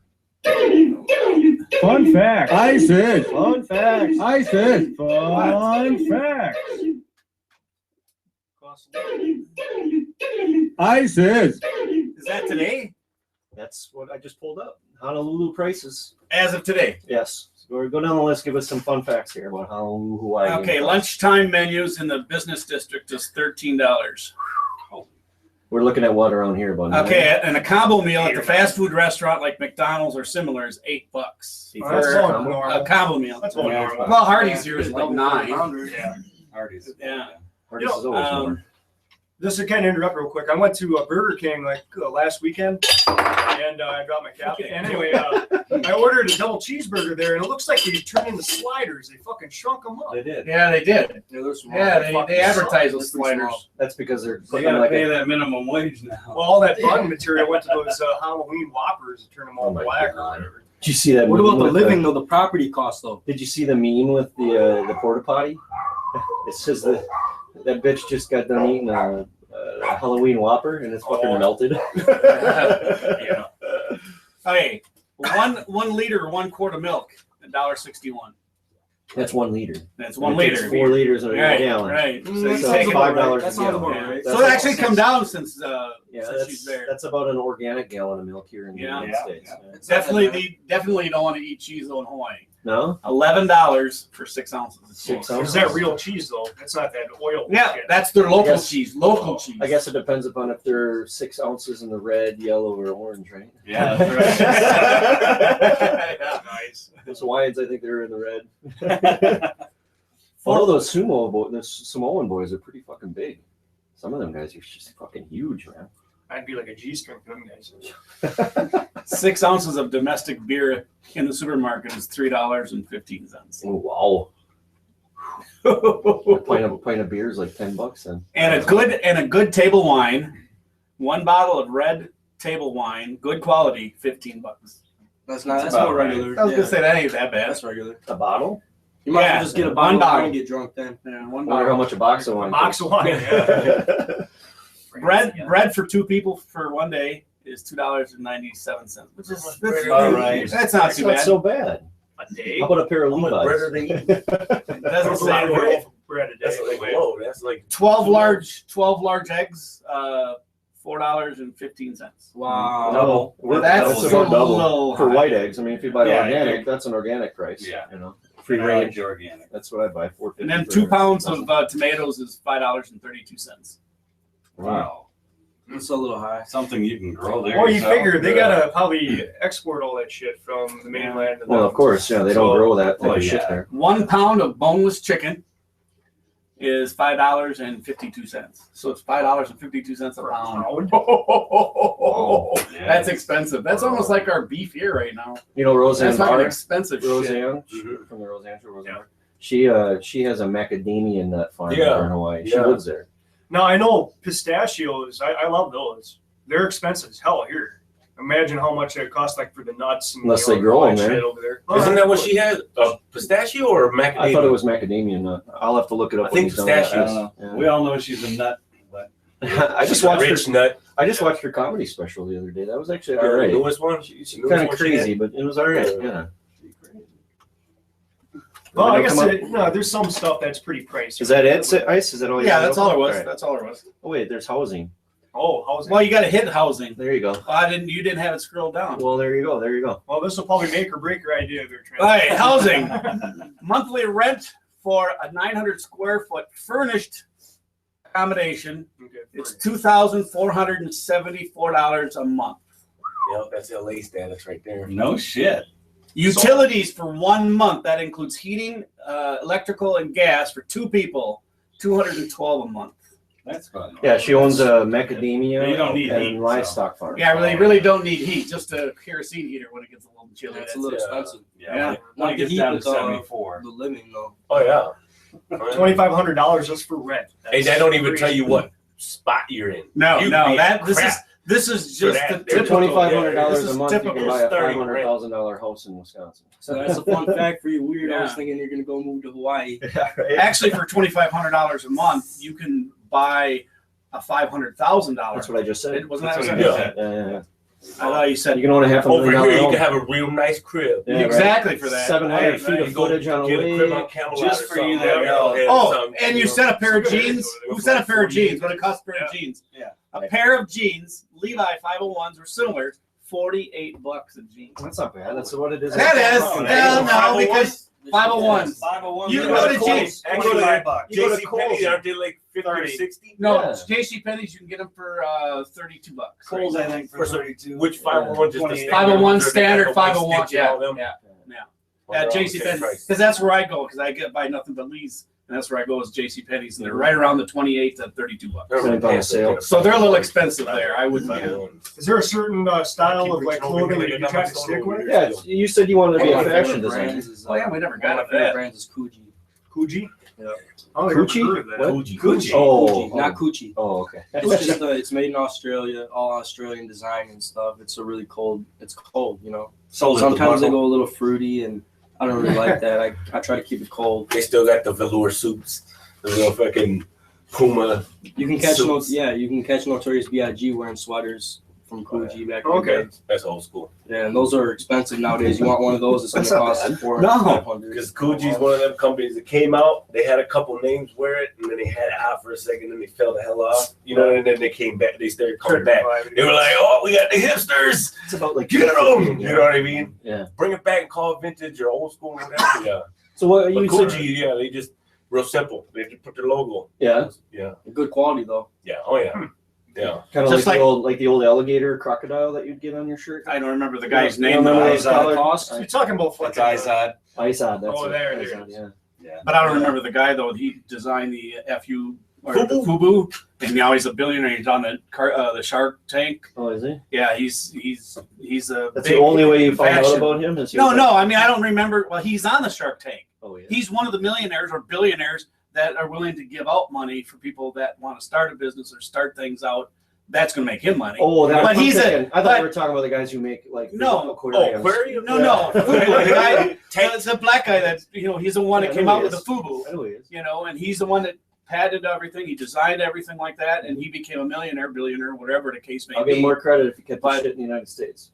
Fun fact. I said. Fun facts. I said. Fun fact. Cost of living. I said. Is that today? That's what I just pulled up. Honolulu prices. As of today. Yes. So we're go down the list. Give us some fun facts here about Honolulu, Hawaii. Okay, lunchtime menus in the business district is $13. We're looking at what around here, but Okay, and a combo meal at the fast food restaurant like McDonald's or similar is $8 That's for about normal. a combo meal. That's about normal. Well, Hardee's here is like 9. Yeah. Hardee's. Yeah. Hardee's is always more. Just to kind of interrupt real quick, I went to Burger King like last weekend, and I dropped my cap. And anyway, I ordered a double cheeseburger there, and it looks like they turned into sliders. They fucking shrunk them up. They did. Yeah, they did. Yeah, They advertise those sliders. That's because they're They putting gotta like pay a, that minimum wage now. Well, all that bun material went to those Halloween Whoppers to turn them all Oh my black or God. whatever. Did you see that? What meme about the with living though? The property cost though. Did you see the meme with the porta potty? It says that bitch just got done eating a Halloween Whopper and it's fucking melted. Yeah. Okay, 1 liter, 1 quart of milk, $1.61. That's 1 liter. That's 1 And it takes liter. 4 liters in a Right, gallon. right. So So it's take it- $5 That a sounds gallon. about right. So it actually come down since Yeah, she's that's, there. that's about an organic gallon of milk here in the Yeah. United Yeah. States. Definitely you don't want to eat cheese though in Hawaii. No? $11 for 6 ounces. 6 Is ounces? that real cheese though? That's not that oil. Yeah, shit. that's their local guess- cheese. Local cheese. I guess it depends upon if they're 6 ounces in the red, yellow, or orange, right? Yeah, that's right. Yeah. Nice. Those Hawaiians, I think they're in the red. All those the Samoan boys are pretty fucking big. Some of them guys are just fucking huge, man. I'd be like a G-string for them guys. 6 ounces of domestic beer in the supermarket is $3.15. Oh, wow. A pint of beer is like $10 then. And a good table wine, 1 bottle of red table wine, good quality, $15. That's not. That's about more right. regular. I was Yeah. gonna say that ain't that bad. That's regular. A bottle? You might as Yeah, well just get a one bottle of bottle. wine and get drunk then. Yeah, I 1 wonder how bottle. much a box of A wine box of wine. Yeah. Bread for 2 people for 1 day is $2.97, which is All right. That's not It's too not bad. so bad. A day. How about a pair of How much bread are Levi's? they eating? It doesn't That's a lot say of where. bread a day. That's like low. That's like 12 large eggs, $4.15. Wow. Double. Well, that's about a double little for high. white eggs. I mean, if you buy Yeah, organic, that's an organic price. Yeah. You know, free I like range. the organic. That's what I buy. $4.50. And then for 2 a pounds dozen. of tomatoes is $5.32. Wow. It's a little high. Something you can grow there. Well, you yourself. figure they gotta probably export all that shit from the mainland. Well, of course, yeah, they don't grow that type of shit yeah. there. 1 pound of boneless chicken is $5.52. So it's $5.52 a pound. Yeah. That's expensive. That's almost like our beef here right now. You know, Roseanne That's fucking Barr, expensive shit. Roseanne Mhm. from the Roseanne show. Roseanne Yeah. Barr. She has a macadamia nut farm Yeah. over in Hawaii. She Yeah. lives there. Now I know pistachios. I love those. They're expensive as hell here. Imagine how much it costs, like for the nuts and Unless you know, they grow all them that there. shit over there. Isn't that what she had? A pistachio or macadamia? I thought it was macadamia nut. I'll have to look it up. I think when he's done with pistachios. I don't know. that. We all know she's a nut, but Yeah. I She's just a watched rich her. nut. I just watched her comedy special the other day. That was actually all The right. newest one. Kind of crazy, but it was all right. Yeah. Well, I Did it guess come there's some stuff that's pretty pricey. Is that it, Ice? Is that all? you Yeah, got that's open? all it was. right. That's all it was. Oh wait, there's housing. Oh, housing. Well, you got to hit housing. There you go. You didn't have it scrolled down. Well, there you go. There you go. Well, this will probably make or break your idea there, Trent. All right, housing. Monthly rent for a 900 square foot furnished accommodation. Okay. It's $2,474 a month. Yep, that's LA status right there. no shit. Utilities for 1 month. That includes heating, electrical, and gas for 2 people. $212 a month. That's fun. Yeah, she owns a macadamia You don't need and heat, livestock farm. Yeah, they really don't need heat. Just a kerosene heater when it gets a little chilly. It's a little expensive. Yeah. Yeah. When Not it the gets heat, down to but 74. the living though. Oh yeah. $2,500 just for rent. Hey, That's that don't even crazy. tell you what spot you're in. No, You no, pay this crap is for just that. the They're typical. $2,500 This a is month, you typical can buy a starting $500,000 house in Wisconsin. So that's a fun fact for you weirdos Yeah. thinking you're gonna go move to Hawaii. Actually, for $2,500 a month, you can buy a $500,000. That's what I just said. Wasn't that That's what what you I said? Yeah. I thought you said You can own a $500,000 Over here, you home. can have a real nice crib. Yeah, right. exactly for that. 700 Hey, feet You of go footage on a get a crib lake. on Camelot Just or for you something. that know. Oh, and you said a pair of jeans. Who said a pair of jeans? What it costs a pair of jeans? Yeah. A pair of jeans, Levi 501s or similar, $48 a jean. That's not bad. That's what it is. That is. Oh, Well, no, $501? because 501. 501. You can go to Jace. Actually, $25. JC Penney's, aren't they like 50 or 30. 60? No, Yeah. JC Penney's you can get them for $32. Kohl's, I think, for 32. Which 501? Just the 28. 501 or the standard, white 501. stitch and all Yeah, them? yeah. Well, they're all JC the same Penney's, price. because that's where I go, because I get buy nothing but Lee's, and that's where I go is JC Penney's, and they're right around the 28 to 32 bucks. They're on sale. So they're a little expensive there. I wouldn't. Is there a certain style of like clothing that you try to stick with? Yeah, you said you wanted to be One a of my fashion favorite designer. brands is, Oh yeah, we never one of my got favorite that. brands is Coogee. Coogee? Yeah. Oh, Coochie? heard of that. What? Coochie. Oh, Coogee, not Coochie. Oh, okay. It's just it's made in Australia, all Australian design and stuff. It's a really cold. It's cold, you know. Sold at the Sometimes they buckle. go a little fruity, and I don't really like that. I try to keep it cold. They still got the velour suits. The little fucking Puma. You can catch Suits. you can catch Notorious B.I.G. wearing sweaters from Coogee back in Okay. the day. That's old school. Yeah, and those are expensive nowadays. You want one of those, it's That's gonna not cost bad. $400, No. $500. Because Coogie's one of them companies that came out. They had a couple names wear it, and then they had it hot for a second, and they fell the hell off. You know, and then they came back. They started coming back. They were like, "Oh, we got the hipsters. It's about like Get them." You know what I mean? Yeah. Bring it back and call it vintage or old school, whatever. Yeah. So what But you Coogee, said? yeah, they just real simple. They just put their logo. Yeah. Yeah. Good quality though. Yeah. Oh yeah. Yeah. Kind of like, Just like- the old alligator crocodile that you'd get on your shirt. I don't remember the guy's You name, remember though, those colored- cost? You're talking about That's fucking Izod. Izod. That's Oh, it. there it Izod, is. yeah. but I don't remember the guy though. He designed the FU or the Fubu? Fubu, and now he's a billionaire. He's on the Shark Tank. Oh, is he? Yeah, he's a. That's big the only way you found out fashion- about him? Is he No, was no. like- I mean, I don't remember. Well, he's on the Shark Tank. Oh, yeah. He's one of the millionaires or billionaires that are willing to give out money for people that want to start a business or start things out. That's going to make him money. Oh, that, But I'm he's a- thinking- I thought but- you were talking about the guys who make like No. aquariums. Aquarium? No, Yeah. no. Fubu, the guy, the black guy that he's the one that Yeah, I came know out he with the is. Fubu. I know he is. And he's the one that patented everything. He designed everything like that, and he became a millionaire, billionaire, whatever the case may I'll give be. him more credit if he kept the But- shit in the United States.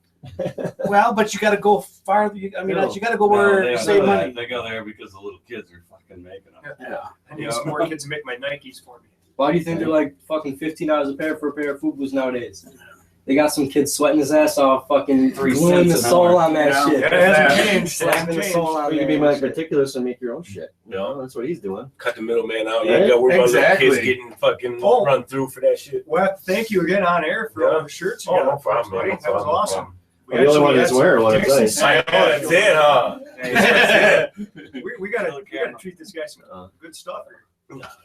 Well, but you got to go farther. I mean, No. you got to go where you save money. They go there because the little kids are fucking making them. Yeah. I need some more kids to make my Nikes for me. Why do you think they're like fucking $15 a pair for a pair of Fubus nowadays? They got some kids sweating his ass off, fucking 3 gluing the cents an soul hour. on that Yeah. shit. Yeah, it hasn't changed. It Slapping hasn't the changed. soul on You there. can be and like shit. meticulous and make your own shit. You Yeah. know, that's what he's doing. Cut the middleman out. You Right? ain't got to worry about little Exactly. kids getting fucking Oh. run through for that shit. Well, thank you again on air for all the shirts you Oh, got no up for us, problem, man. buddy. No That was problem, no awesome. problem. We The only one actually that's had wearing one is some nice. I know, that's it, huh? We gotta treat this guy some good stuff here.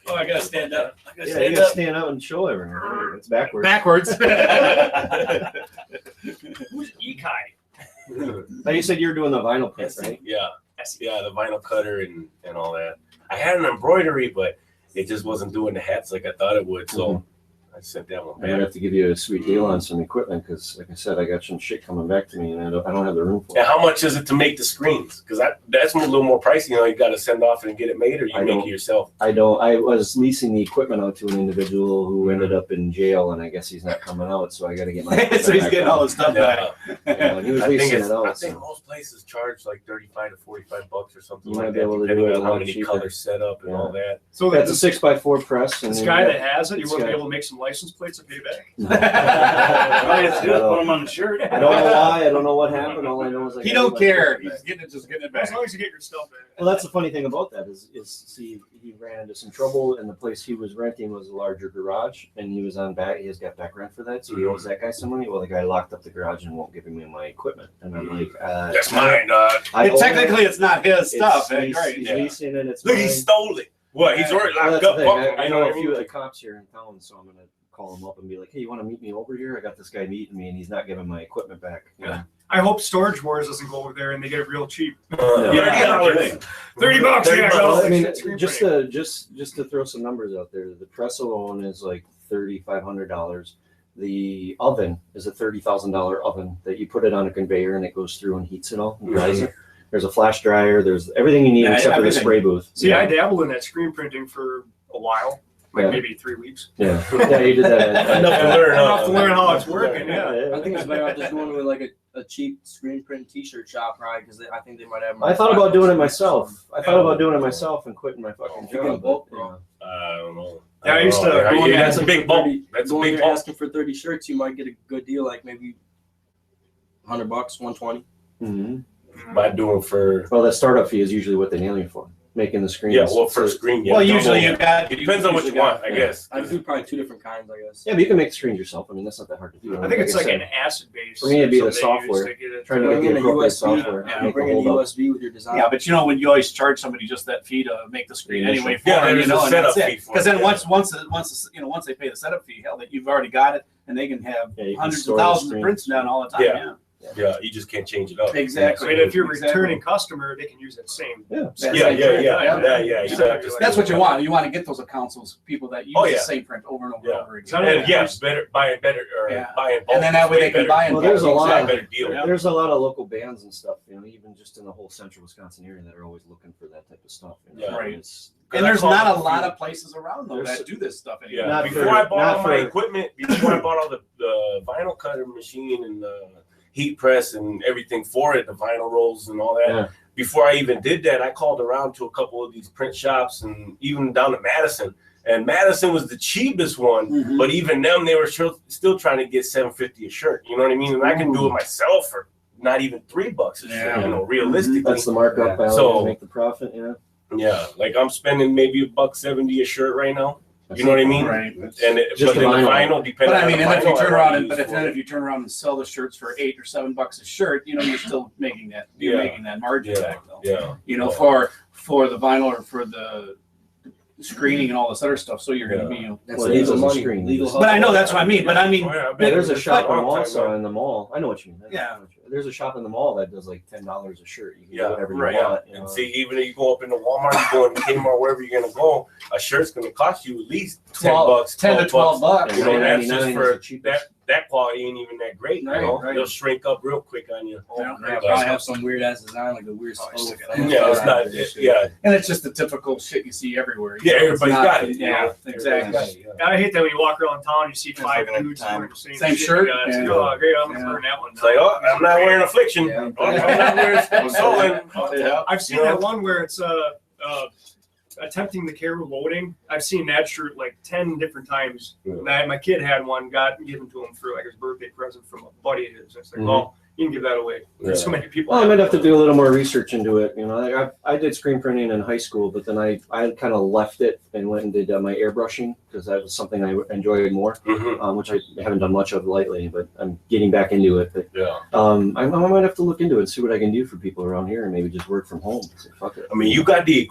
Oh, I got to stand up. I gotta Yeah, you stand gotta up. stand up and show everyone. It's backwards. Backwards. Who's Ekai? Now you said you were doing the vinyl print, right? Yeah. Yeah, the vinyl cutter and all that. I had an embroidery, but it just wasn't doing the hats like I thought it would. So I sent that one I'm gonna back. have to give you a sweet deal on some equipment because, like I said, I got some shit coming back to me, and I don't have the room for And it. how much is it to make the screens? Because that's a little more pricey. You got to send off and get it made, or you I make don't- it yourself. I was leasing the equipment out to an individual who ended up in jail, and I guess he's not coming out, so I got to get my. So he's getting all his stuff back. Yeah, he was I think, leasing it I out. think So. most places charge like $35 to $45 or something You like might be that, able to depending do it on a how lot many cheaper. colors set up and Yeah. all that. So That's a 6x4 press. And this then guy you that got- has it, you this wouldn't be guy- able to make some license plates to pay back? All you have to do is put them on the shirt. I don't know why. I don't know what happened. All I know is I He got don't my care. equipment He's back. just getting it As back. long as you get your stuff back. Well, that's the funny thing about that is see, he ran into some trouble, and the place he was renting was a larger garage, and he was on back. He has got back rent for that, so he owes that guy some money. Well, the guy locked up the garage and won't give me my equipment, and I'm like, That's mine, dog. I own Technically, it's not his stuff. He's, Right? he's Yeah. leasing it. It's Look, he mine. stole it. What? He's already Well, locked that's up. the thing. Fuck him, I you know what a few of mean? the cops here in town, so I'm gonna call him up and be like, "Hey, you want to meet me over here? I got this guy meeting me, and he's not giving my equipment back." You know? I hope Storage Wars doesn't go over there and they get it real cheap. $30. $30, yeah. Well, I mean, That's screen just printing. to throw some numbers out there, the press alone is like $3,500. The oven is a $30,000 oven that you put it on a conveyor and it goes through and heats it all and dries it. There's a flash dryer. There's everything you need Yeah, except for the everything. spray booth. See, I dabbled in that screen printing for a while, like Yeah. maybe 3 weeks. Yeah, yeah, you did that. Enough to learn, huh? Enough to learn how it's working, yeah. I think it's better off just going with like a cheap screen print T-shirt shop, right? Because I think they might have. I thought about doing it myself. I thought about doing it myself and quitting my fucking You get a job. bulk, but, bro. I don't know. Yeah, I used to Yeah, go in there that's a asking big for bump. 30 That's a Going big there bump. asking for 30 shirts, you might get a good deal, like maybe $100, $120. Mhm. by doing for. Well, that startup fee is usually what they nail you for, making the screens. Yeah, well, for screen, yeah. Well, usually you got. It depends on what you want, I guess. I do probably 2 different kinds, I guess. Yeah, but you can make the screens yourself. I mean, that's not that hard to do. I think it's I like said, an acid base. For me, it'd be the software. Trying to Bring get in the a appropriate USB. software. Yeah, make bring the in a hold up. USB with your design. Yeah, but you know when you always charge somebody just that fee to make the screen The anyway for Yeah, them, there's you know, a and setup that's fee it. for Because it, then yeah. once they pay the setup fee, hell, that you've already got it, and they can have Yeah, you can hundreds store of the thousands of screen. prints done all the time. Yeah. Yeah, Yeah, you just can't change it up. exactly. And if you're a Exactly. returning customer, they can use that same. Yeah. That's Yeah, like yeah, print. yeah. You don't have to That's what you want. You want to get those accounts, those people that use Oh, the yeah. same print over and over Yeah. and over again. And yeah, it's better buying better or Yeah. buying bulk. And then that way is they can better. buy in Well, there's a lot It's a of better deal. Yeah. there's a lot of local bands and stuff, you know, even just in the whole central Wisconsin area that are always looking for that type of stuff. You know? Yeah. Right. It's, And there's I not a called lot few- of places around though There's- that do this stuff anymore. Yeah, Not before for- I bought not all my for- equipment, before I bought all the vinyl cutter machine and the heat press and everything for it, the vinyl rolls and all that. Yeah. Before I even did that, I called around to a couple of these print shops and even down to Madison. And Madison was the cheapest one, Mhm. but even them, they were still trying to get $7.50 a shirt. You know what I mean? And I can do it myself for not even $3 a shirt. Yeah. You know, realistically. that's the markup value So- to make the profit, you know. Yeah, like I'm spending maybe $1.70 a shirt right now. You know what I mean? Right. And Just but the then the vinyl. vinyl, depending But I on mean, the and if you vinyl, turn I around wanna and use if for it. you turn around and sell the shirts for $8 or $7 a shirt, you know, you're still making that. You're Yeah. making that margin Yeah. back though. Yeah. You know, Yeah. for the vinyl or for the screening and all this other stuff. So you're going to be. You know, That's Well, legal these are money. screen. Legal but I know that's what I mean. But I mean, Oh, yeah, I Yeah, bet there's a it's shop long in time also ago. in the mall. I know what you mean. Yeah. There's a shop in the mall that does like $10 a shirt. You can Yeah, do whatever you right. want. You know? And see, even if you go up into Walmart, you go into Kmart, wherever you're gonna go, a shirt's gonna cost you at least $10, 10 to 12 bucks. You know, and that's just $9.99 is for the cheapest. that quality ain't even that great. Right, you know, right. they'll shrink up real quick on you. Yeah. Yeah, probably have some weird ass design, like a weird Oh, skull. stick it thing. Yeah, it's not. Yeah, And it's just the typical shit you see everywhere. you yeah, know, it's everybody's not- got it. you Yeah, know. exactly. Everybody's got it, yeah. I hate that when you walk around town, you see It's five like a dudes time. wearing the same Same shirt? Yeah, it's Yeah. like, oh, great, I'm Yeah. gonna burn that one. It's like, oh, I'm not wearing Affliction. Yeah. Oh, I'm not wearing Stolen. Yeah. I've seen You know? that one where it's attempting the carry loading. I've seen that shirt like 10 different times. Yeah. And my kid had one, got given to him for like his birthday present from a buddy of his. It's like, Mhm. well, you can give that away. There's so many people. Well, I might have to do a little more research into it. You know, I did screen printing in high school, but then I kind of left it and went and did my airbrushing because that was something I enjoyed more, Mhm. which I haven't done much of lately. But I'm getting back into it. But Yeah. I might have to look into it and see what I can do for people around here and maybe just work from home. So, fuck it. I mean, you got the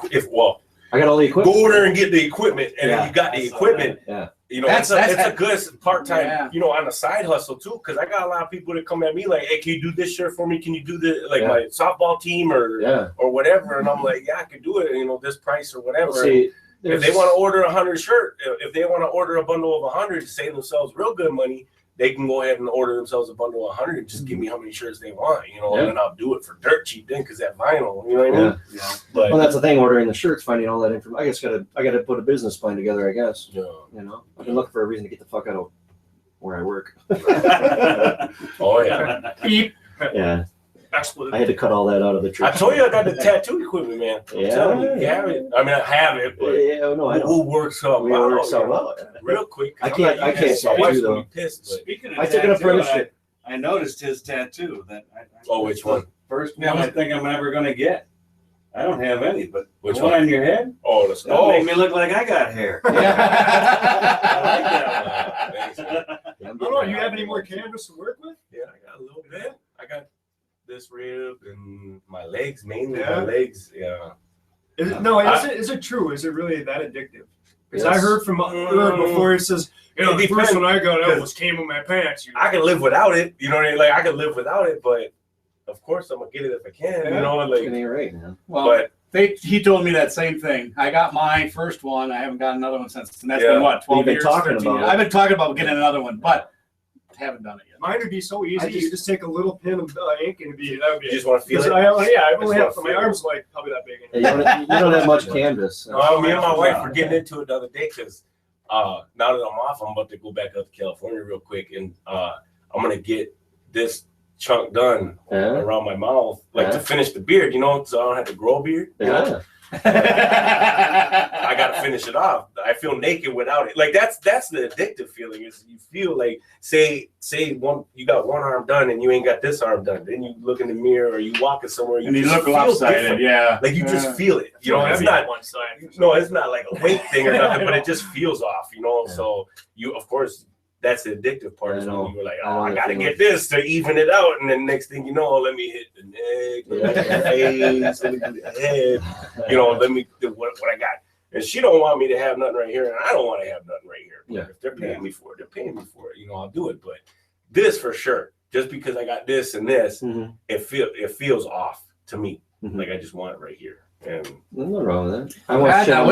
I got all the equipment. go over there and get the equipment, and Yeah. then you got the equipment. Yeah. You know, That's- it's that's- a good part-time, Yeah. you know, on the side hustle too. Because I got a lot of people that come at me like, "Hey, can you do this shirt for me? Can you do the Yeah. my softball team or Yeah. whatever?" And I'm like, "Yeah, I can do it. You know, this price or whatever." Well, see, if they want to order 100 shirt, if they want to order a bundle of 100 to save themselves real good money, they can go ahead and order themselves a bundle of 100 and just give me how many shirts they want, you know, Yeah. and then I'll do it for dirt cheap then because that vinyl, you know what I mean? Yeah. But Well, that's the thing. Ordering the shirts, finding all that information. I gotta put a business plan together. I guess. yeah. You know, I've been looking for a reason to get the fuck out of where I work. Oh yeah. Beep. Yeah, I Expletive. had to cut all that out of the I trip. told you I got the tattoo equipment, man. I'm Yeah. telling you, you have it. I mean, I have it, but Yeah, no, I who don't. works up? We work so well. real quick. I can't My tattoo, wife's though. gonna be pissed, but Speaking of I took an tattoo, apprenticeship. I noticed his tattoo. Oh, which one? First one I think I'm ever going to get. I don't have any, but Which the one one? on your head? Oh, that's That'll make me look like I got hair. I like Thanks, man. Yeah, I'm I don't know. getting You that. have any more canvas to work with? Yeah, I got a little bit. I got this rib and my legs, mainly Yeah. my legs. Yeah. Is it, no, is it true? Is it really that addictive? Because I Yes. heard from Herb before, he says, you know, It the first depends, one I got because almost came in my pants. You know? I can live without it. You know what I mean? Like I can live without it, but of course I'm gonna get it if I can. You know, It like ain't right, man. Well, but he told me that same thing. I got my first one. I haven't got another one since. And that's Yeah. been what, 12 You've been years? talking 13 about years. it. I've been talking about getting another one, but haven't done it yet. Mine would be so easy. I just- you just take a little pin of ink and that would be you just want to feel Because it. I only Just have wanna my feel arms like probably that big. Yeah, you don't have much canvas. Me and my wife were getting into it the other day because now that I'm off, I'm about to go back up to California real quick, and I'm gonna get this chunk done Yeah. around my mouth, like Yeah. to finish the beard, you know, so I don't have to grow a beard. You know? Yeah. I gotta finish it off. I feel naked without it. Like that's the addictive feeling. Is you feel like say you got one arm done and you ain't got this arm done. Then you look in the mirror or you walking somewhere And you just look feel lopsided, different. yeah. Like you just feel it. You know, it's not one side. No, it's not like a weight thing or nothing, but it just feels off. You know, so you of course. That's the addictive part. Is when you were like, oh, I gotta get this to even it out, and then next thing you know, let me hit the neck, let me hit the face, let me do the head. You know, let me do what I got. And she don't want me to have nothing right here, and I don't want to have nothing right here. But if they're paying me for it, they're paying me for it. You know, I'll do it. But this for sure, just because I got this and this, it feels off to me. Like I just want it right here. And there's nothing wrong with that.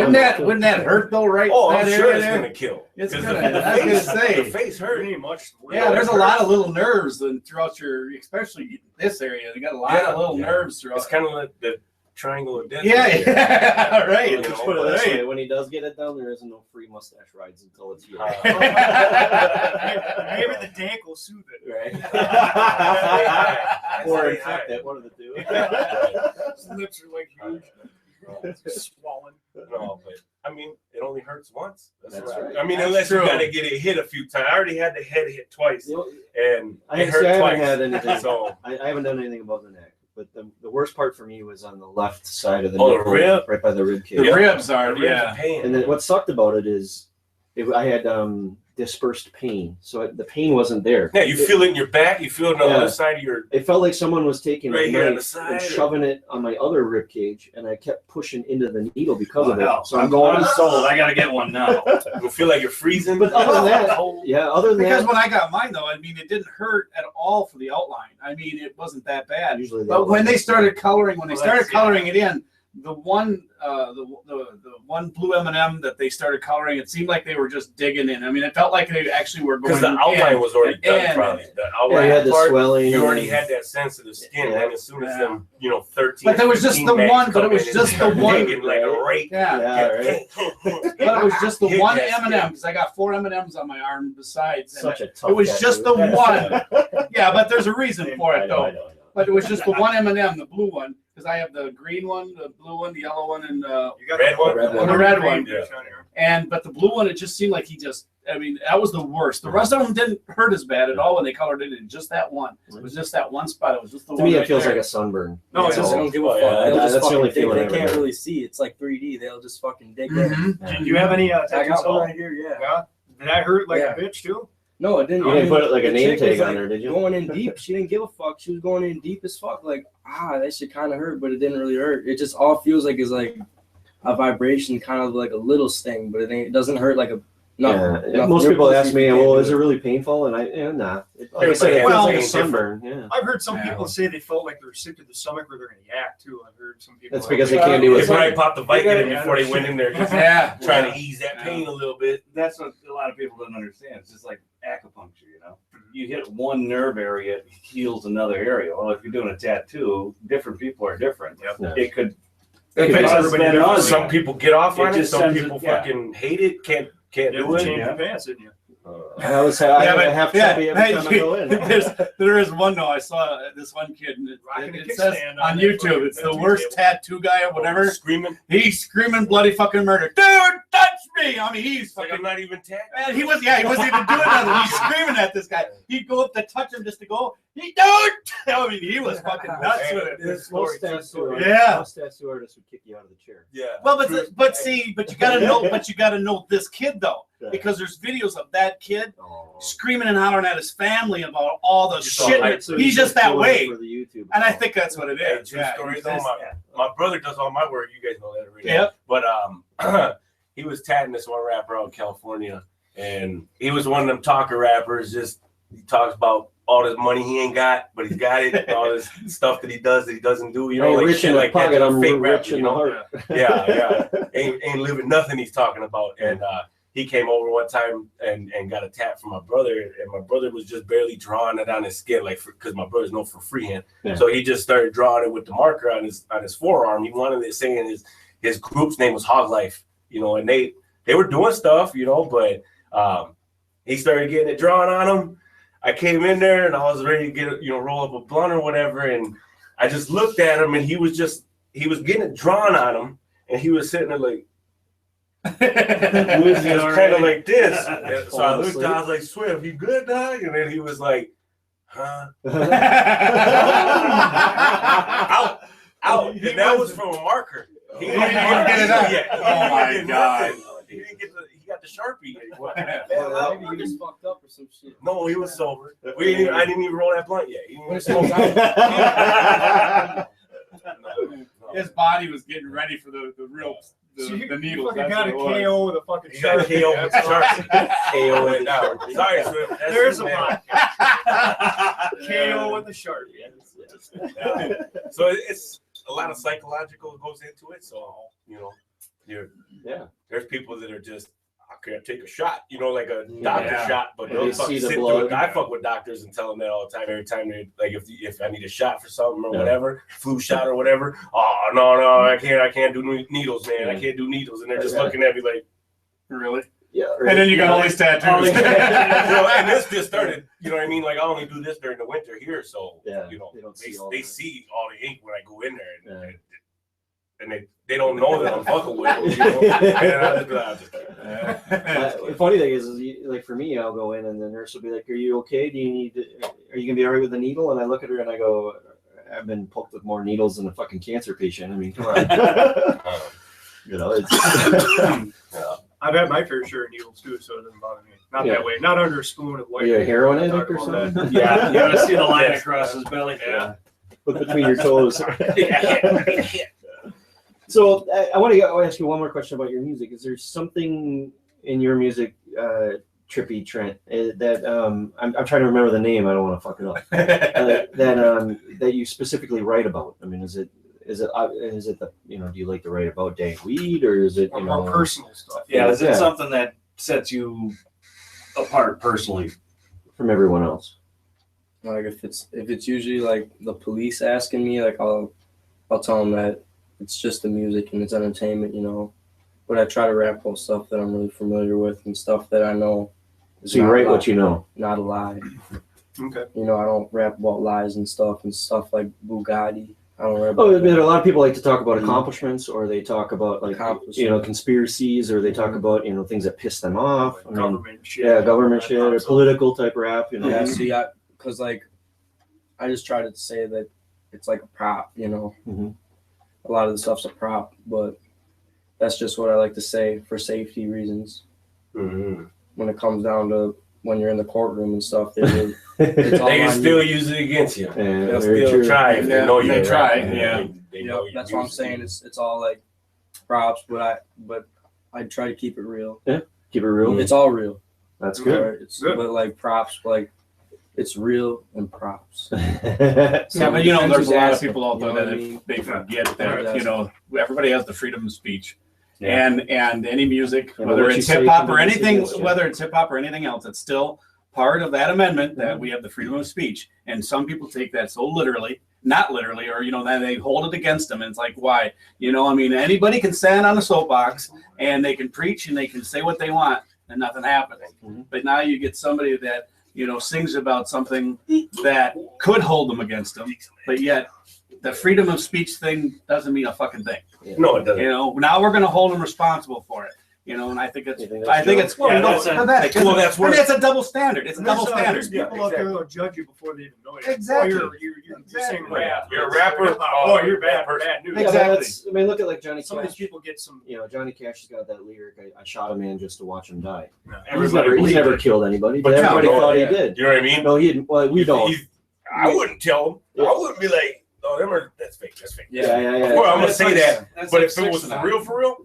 Wouldn't that hurt though, right? Oh, I'm that sure area it's there? gonna kill. It's Because gonna. the I was gonna say the face hurt. Ain't much. Yeah, there's a lot of little nerves throughout your, especially this area. You got a lot of little nerves throughout. It's kind of like the triangle of death. Yeah, right. You know, put it this way, when he does get it done, there isn't no free mustache rides until it's healed. Maybe the dank will soothe it. Right. Or infect it, one of the two. His lips are like huge. Swollen. No, but I mean, it only hurts once. That's right. I mean, unless you gotta get it hit a few times. I already had the head hit twice, and I it hurt haven't twice. had anything. So I haven't done anything above the neck. But the worst part for me was on the left side of the the nipple, rib, right by the rib cage. The ribs are, And then what sucked about it is, I had dispersed pain, so the pain wasn't there. Yeah, you feel it in your back. You feel it on the other side of your. It felt like someone was taking right a here on the knife side, and or- shoving it on my other rib cage, and I kept pushing into the needle because of Wow. it. So I'm going. sold. I gotta get one now. You feel like you're freezing. But other than that, yeah, other than Because that, when I got mine though, I mean, it didn't hurt at all for the outline. I mean, it wasn't that bad. usually. the But when they outline- started coloring, when they Well, started that's- coloring it in, the one blue M&M that they started coloring, it seemed like they were just digging in. I mean, it felt like they actually were going. Because the outline was already done, and- probably. The Yeah, outline you had the part, swelling. you and already then- had that sensitive skin, Yeah. and as soon as them, 13. But there was just 15 the mags one. But it come was in just and the start one. digging like a rake. Yeah. Yeah, right. But it was just the Hit one that skin. M&M because I got 4 M&Ms on my arm besides. And Such a tough. it was just the tattoo. one. Yeah, but there's a reason for I it know, though. I know. But it was just the one M&M, the blue one, because I have the green one, the blue one, the yellow one, and You got Red the one? Red one. The red one. Yeah. but the blue one, it just seemed like I mean, that was the worst. The rest of them didn't hurt as bad at all when they colored it in. Just that one. It was just that one spot. It was just the To one. me, it right feels there. like a sunburn. No, That's it's- They all. don't give a Oh, fuck. yeah. They'll just That's the fucking only dig. feeling They I ever can't had. really see. It's like 3D. They'll just fucking dig in. Mhm. Do you have any I tattoos? got one right here. Yeah. Yeah. Did that hurt like Yeah. a bitch too? No, it didn't. You didn't put like a the name chick was, tag on like, there, did you? Going in deep. She didn't give a fuck. She was going in deep as fuck. Like, that shit kind of hurt, but it didn't really hurt. It just all feels like it's like a vibration, kind of like a little sting, but it doesn't hurt like a. Nothing. Yeah. Most people ask me, "Well, is it really painful?" And nah. Like I said, it feels Well, like a it's sunburn. Yeah. I've heard some Yeah. people say they felt like they were sick to the stomach or they're gonna yak too. I've heard some people. That's because they can't do They it. probably popped the Vicodin Yeah. before they went in there, just Yeah. trying to ease that pain a little bit. That's what a lot of people don't understand. It's just like acupuncture, you know. You hit one nerve area, it heals another area. Well, if you're doing a tattoo, different people are different. Yeah. It could. It could makes cause everybody them different. nausea. Some people get off It on it. just Some sends people it- yeah. fucking hate it. Can't You do have to it. change yeah. the pants, didn't you? I always have, I have to be every time I go in. There is one though. I saw this one kid, and Rocking a it says kickstand on on that YouTube, fucking it's the tattoo worst table. tattoo guy or whatever. Screaming. He's screaming bloody fucking murder. Dude, touch me! I mean, he's Like I'm fucking. not even tagged. Man, he wasn't even doing nothing. He's screaming at this guy. He'd go up to touch him just to go. He don't. I mean, he was fucking nuts with it. Most tattoo Yeah. artists would kick you out of the chair. Yeah. Well, but you gotta know. But you gotta know this kid though, Yeah. because there's videos of that kid Oh. screaming and hollering at his family about all the Just all shit. hype. So He's just that doing it way, for the YouTube. and I think that's what it Yeah, is. true Yeah, story. he's Though. just- My brother does all my work. You guys know that already. Yep. But he was tatting this one rapper out in California, and he was one of them talker rappers. Just he talks about all this money he ain't got, but he's got it. All this stuff that he does that he doesn't do. You know, Ain't like rich shit in the like that. pocket, I'm Fake rich rapper, in you the know? heart. Yeah. Ain't living nothing he's talking about. And he came over one time and got a tat from my brother, and my brother was just barely drawing it on his skin, like because my brother's known for freehand. Yeah. So he just started drawing it with the marker on his forearm. He wanted it saying his group's name was Hog Life, you know, and they were doing stuff, you know, but he started getting it drawn on him. I came in there and I was ready to get, roll up a blunt or whatever, and I just looked at him and he was getting it drawn on him, and he was sitting there like, he was just kind of like this. And so I looked, I was like, Swift, you good, dog? And then he was like, huh? Out. And that was from a marker. He didn't get it out yet. Oh my God. He didn't get he got the Sharpie. Maybe he was fucked up or some shit. No, he was sober. I didn't even roll that blunt yet. He didn't even smoke His body was getting ready for the real the needles. Fucking got a KO with a fucking He got a KO with the Sharpie. KO it now. Sorry, Swift. There's a podcast. KO with the Sharpie. So it's a lot of psychological goes into it. So, you know, there's people that are just, I can't take a shot, you know, like a doctor shot, but they'll fucking sit through it. I fuck with doctors and tell them that all the time. Every time they like, if I need a shot for something or whatever, flu shot or whatever. Oh no, I can't do needles, man. I can't do needles, and they're just looking at me like, really? Yeah. Right. And then you got all these tattoos. And this just started, you know what I mean? Like I only do this during the winter here, so you know they see all the ink when I go in there, and they don't know that I'm fucking with them. You know? And I just the funny thing is like for me, I'll go in and the nurse will be like, "Are you okay? Are you gonna be alright with the needle?" And I look at her and I go, "I've been poked with more needles than a fucking cancer patient. I mean, come on." You know, it's. I've had my fair share of needles too, so it doesn't bother me. Not that way. Not under a spoon of white. You're a heroin addict or something? Yeah, you ever see the line across his belly? Yeah. Look between your toes. So I want to ask you one more question about your music. Is there something in your music, Trippy Trent, that I'm trying to remember the name. I don't want to fuck it up. That you specifically write about? I mean, is it the, you know, do you like to write about dang weed, or is it more personal stuff? Yeah, is it something that sets you apart personally from everyone else? Like if it's usually like the police asking me, like I'll tell them that it's just the music and it's entertainment, you know. But I try to rap about stuff that I'm really familiar with and stuff that I know. So you write what you know, not a lie. Okay. You know, I don't rap about lies and stuff like Bugatti. I don't rap. Oh, but a lot of people like to talk about accomplishments, or they talk about like conspiracies, or they talk about things that piss them off. Like government shit. Yeah, government shit or political type rap. You know. Yeah. See, because like I just try to say that it's like a prop. You know, a lot of the stuff's a prop, but that's just what I like to say for safety reasons. When it comes down to when you're in the courtroom and stuff, they can still use it against you. Yeah, they'll still try if they know you're try. Right. That's what I'm saying. It's all like props, but I try to keep it real. Yeah, keep it real. It's all real. That's good. Right? It's good. But like props, like it's real and props. Yeah, but you know, there's a lot of people out there that they forget that, you know, everybody has the freedom of speech. Yeah. And any music, whether it's hip hop or anything, whether it's hip hop or anything else, it's still part of that amendment that we have the freedom of speech. And some people take that so literally, not literally, or then they hold it against them. And it's like, why? You know, I mean, anybody can stand on a soapbox and they can preach and they can say what they want and nothing happens. But now you get somebody that sings about something that could hold them against them, but yet the freedom of speech thing doesn't mean a fucking thing. No, it doesn't. Now we're going to hold them responsible for it. And I think it's pathetic. Well, that's where it's a double standard. It's a double standard. There's people out there that'll judge you before they even know you. Exactly. Oh, you're saying rap. You're a rapper. Oh, you're bad news. Exactly. I mean, look at like Johnny Cash. Some of these people get some. Johnny Cash has got that lyric, I shot a man just to watch him die. Yeah. He's never killed anybody, but everybody thought he did. You know what I mean? No, he didn't. Well, we don't. I wouldn't tell him. I wouldn't be like, oh, that's fake. That's fake. Yeah. Well, I'm gonna say that, but if it was for real,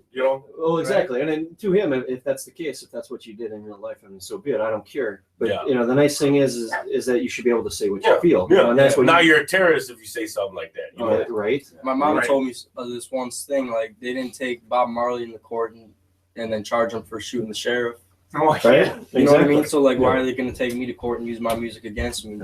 Well, exactly, and then to him, if that's the case, if that's what you did in real life, I mean, so be it. I don't care. But the nice thing is that you should be able to say what you feel. Yeah. And that's what. Now you're a terrorist if you say something like that. Right. My mom told me this one thing, like they didn't take Bob Marley in the court and then charge him for shooting the sheriff. Oh, right? You know what I mean? So like, why are they going to take me to court and use my music against me?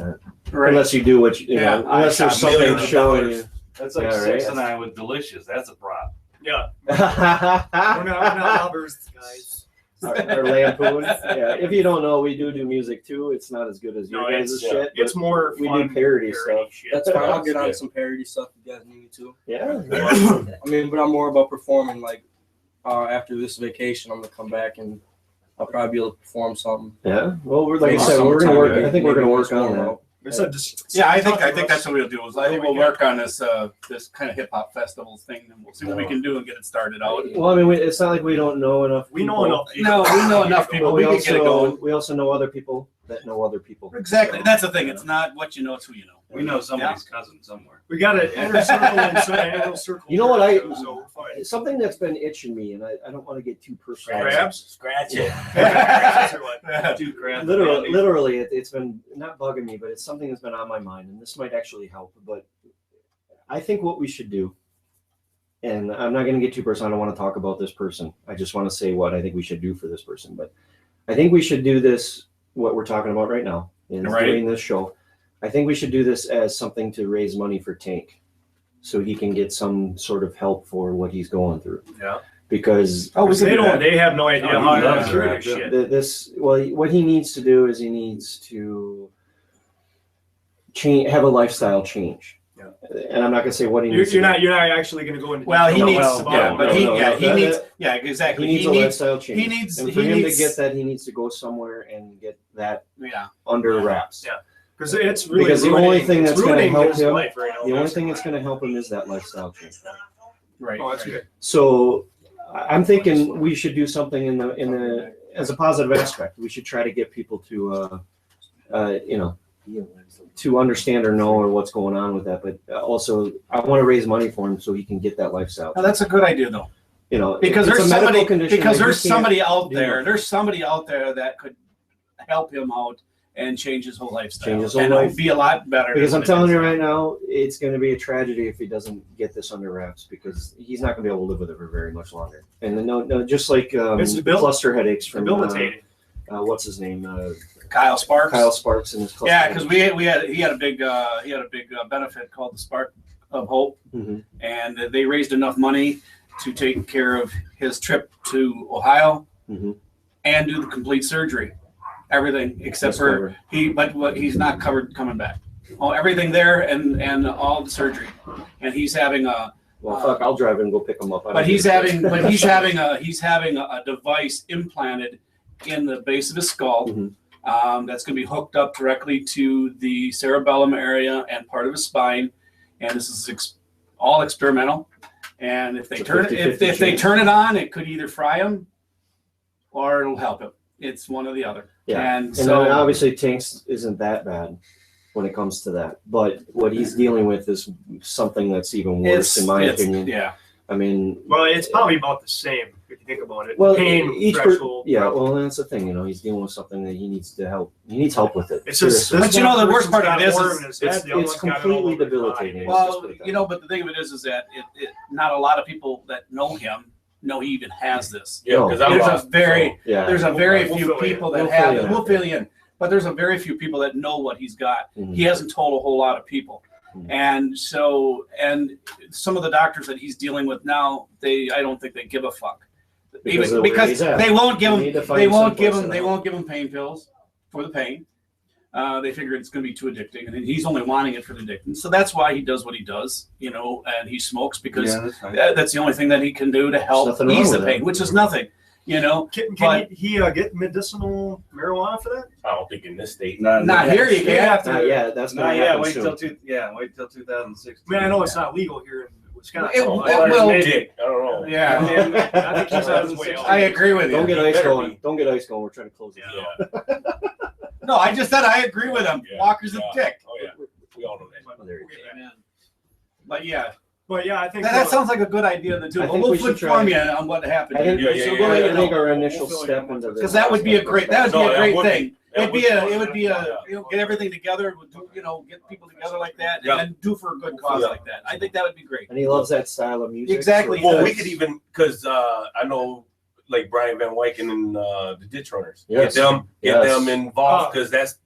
Right. Unless you do what you know. Unless there's something showing you. That's like 6ix9ine with Delicious. That's a prop. Yeah. We're not lovers, guys. Or lampoon. Yeah. If you don't know, we do music too. It's not as good as your guys' shit. It's more we fun do parody stuff. shit. That's fine. I'll get on some parody stuff if you guys need me to. Yeah. I mean, but I'm more about performing. Like after this vacation, I'm gonna come back and I'll probably be able to perform something. Yeah. Well, like I said, we're gonna work. I think we're gonna work on that. Yeah, I think that's what we'll do. Is I think we'll work on this this kind of hip hop festival thing, and we'll see what we can do and get it started out. Well, I mean, it's not like we don't know enough. We know enough. No, we know enough people. We can get it going. We also know other people that know other people. Exactly. That's the thing. It's not what you know; it's who you know. We know somebody's cousin somewhere. We got an inner circle and outer circle. You know what so something that's been itching me, and I don't want to get too personal. Scratch it. Literally, it's been not bugging me, but it's something that's been on my mind, and this might actually help. But I think what we should do, and I'm not going to get too personal. I don't want to talk about this person. I just want to say what I think we should do for this person. But I think we should do this, what we're talking about right now, in doing this show. I think we should do this as something to raise money for Tank, so he can get some sort of help for what he's going through. Yeah. Because they have no idea how to do this shit. What he needs to do is he needs to have a lifestyle change. Yeah. And I'm not gonna say what he needs. You're not actually gonna go into. Well, he needs. He needs. Yeah, exactly. He needs a lifestyle change. He needs. And for him to get that, he needs to go somewhere and get that under wraps. Yeah. Because it's really the only thing that's going to help him, right now. the only thing that's going to help him is that lifestyle change. Right. Oh, that's good. So I'm thinking we should do something in the as a positive aspect. We should try to get people to to understand or know or what's going on with that. But also, I want to raise money for him so he can get that lifestyle. Now, that's a good idea, though. You know, because there's somebody. Because there's somebody out do there. There's somebody out there that could help him out and change his whole lifestyle. Change his whole and life. It'll be a lot better. Because I'm telling you right now, it's going to be a tragedy if he doesn't get this under wraps, because he's not going to be able to live with it for very much longer. And no, just like cluster headaches from what's his name, Kyle Sparks. Kyle Sparks and his cluster. Yeah, because he had a big benefit called the Spark of Hope, and they raised enough money to take care of his trip to Ohio and do the complete surgery. Everything except for he's not covered coming back. Oh, everything there and all the surgery, and he's having a. Well, fuck! I'll drive and go pick him up. But he's having a device implanted in the base of his skull that's going to be hooked up directly to the cerebellum area and part of his spine, and this is all experimental. And if they they turn it on, it could either fry him or it'll help him. It's one or the other. Yeah, and so obviously Tanks isn't that bad when it comes to that, but what he's dealing with is something that's even worse, in my opinion. Yeah, I mean, well, it's probably about the same if you think about it. Well, pain threshold. Well, that's the thing. You know, he's dealing with something that he needs to help. He needs help with it. It's just, but you know, the worst part of it is it's completely debilitating. Well, you know, but the thing of it is that not a lot of people that know him know he even has this. Yeah, because there's a very few people that have it. We'll fill you in, but there's a very few people that know what he's got. He hasn't told a whole lot of people, and so some of the doctors that he's dealing with now, I don't think they give a fuck, because they won't give him pain pills for the pain. They figured it's going to be too addicting, and he's only wanting it for the addiction. So that's why he does what he does, you know, and he smokes because that's the only thing that he can do to help ease the pain, which is nothing, you know. Can he get medicinal marijuana for that? I don't think in this state. Not here. You can't. That's not yet. Wait till 2016. I mean, I know it's not legal here in Wisconsin. I don't know. Yeah, I think he's on his way out. I agree with you. Don't get ice going. Don't get ice going. We're trying to close it. Yeah. No, I just said I agree with him. Yeah. Walker's a dick. Oh yeah, we all know that. But yeah, I think that sounds like a good idea to do. We'll inform you on what happened. I think our initial step into this, because that would be a great thing. It would be a get everything together, you know, get people together like that, and then do for a good cause like that. I think that would be great. And he loves that style of music. Exactly. Well, we could even, because I know, like Brian Van Wyken and the Ditch Runners, get them involved, because that's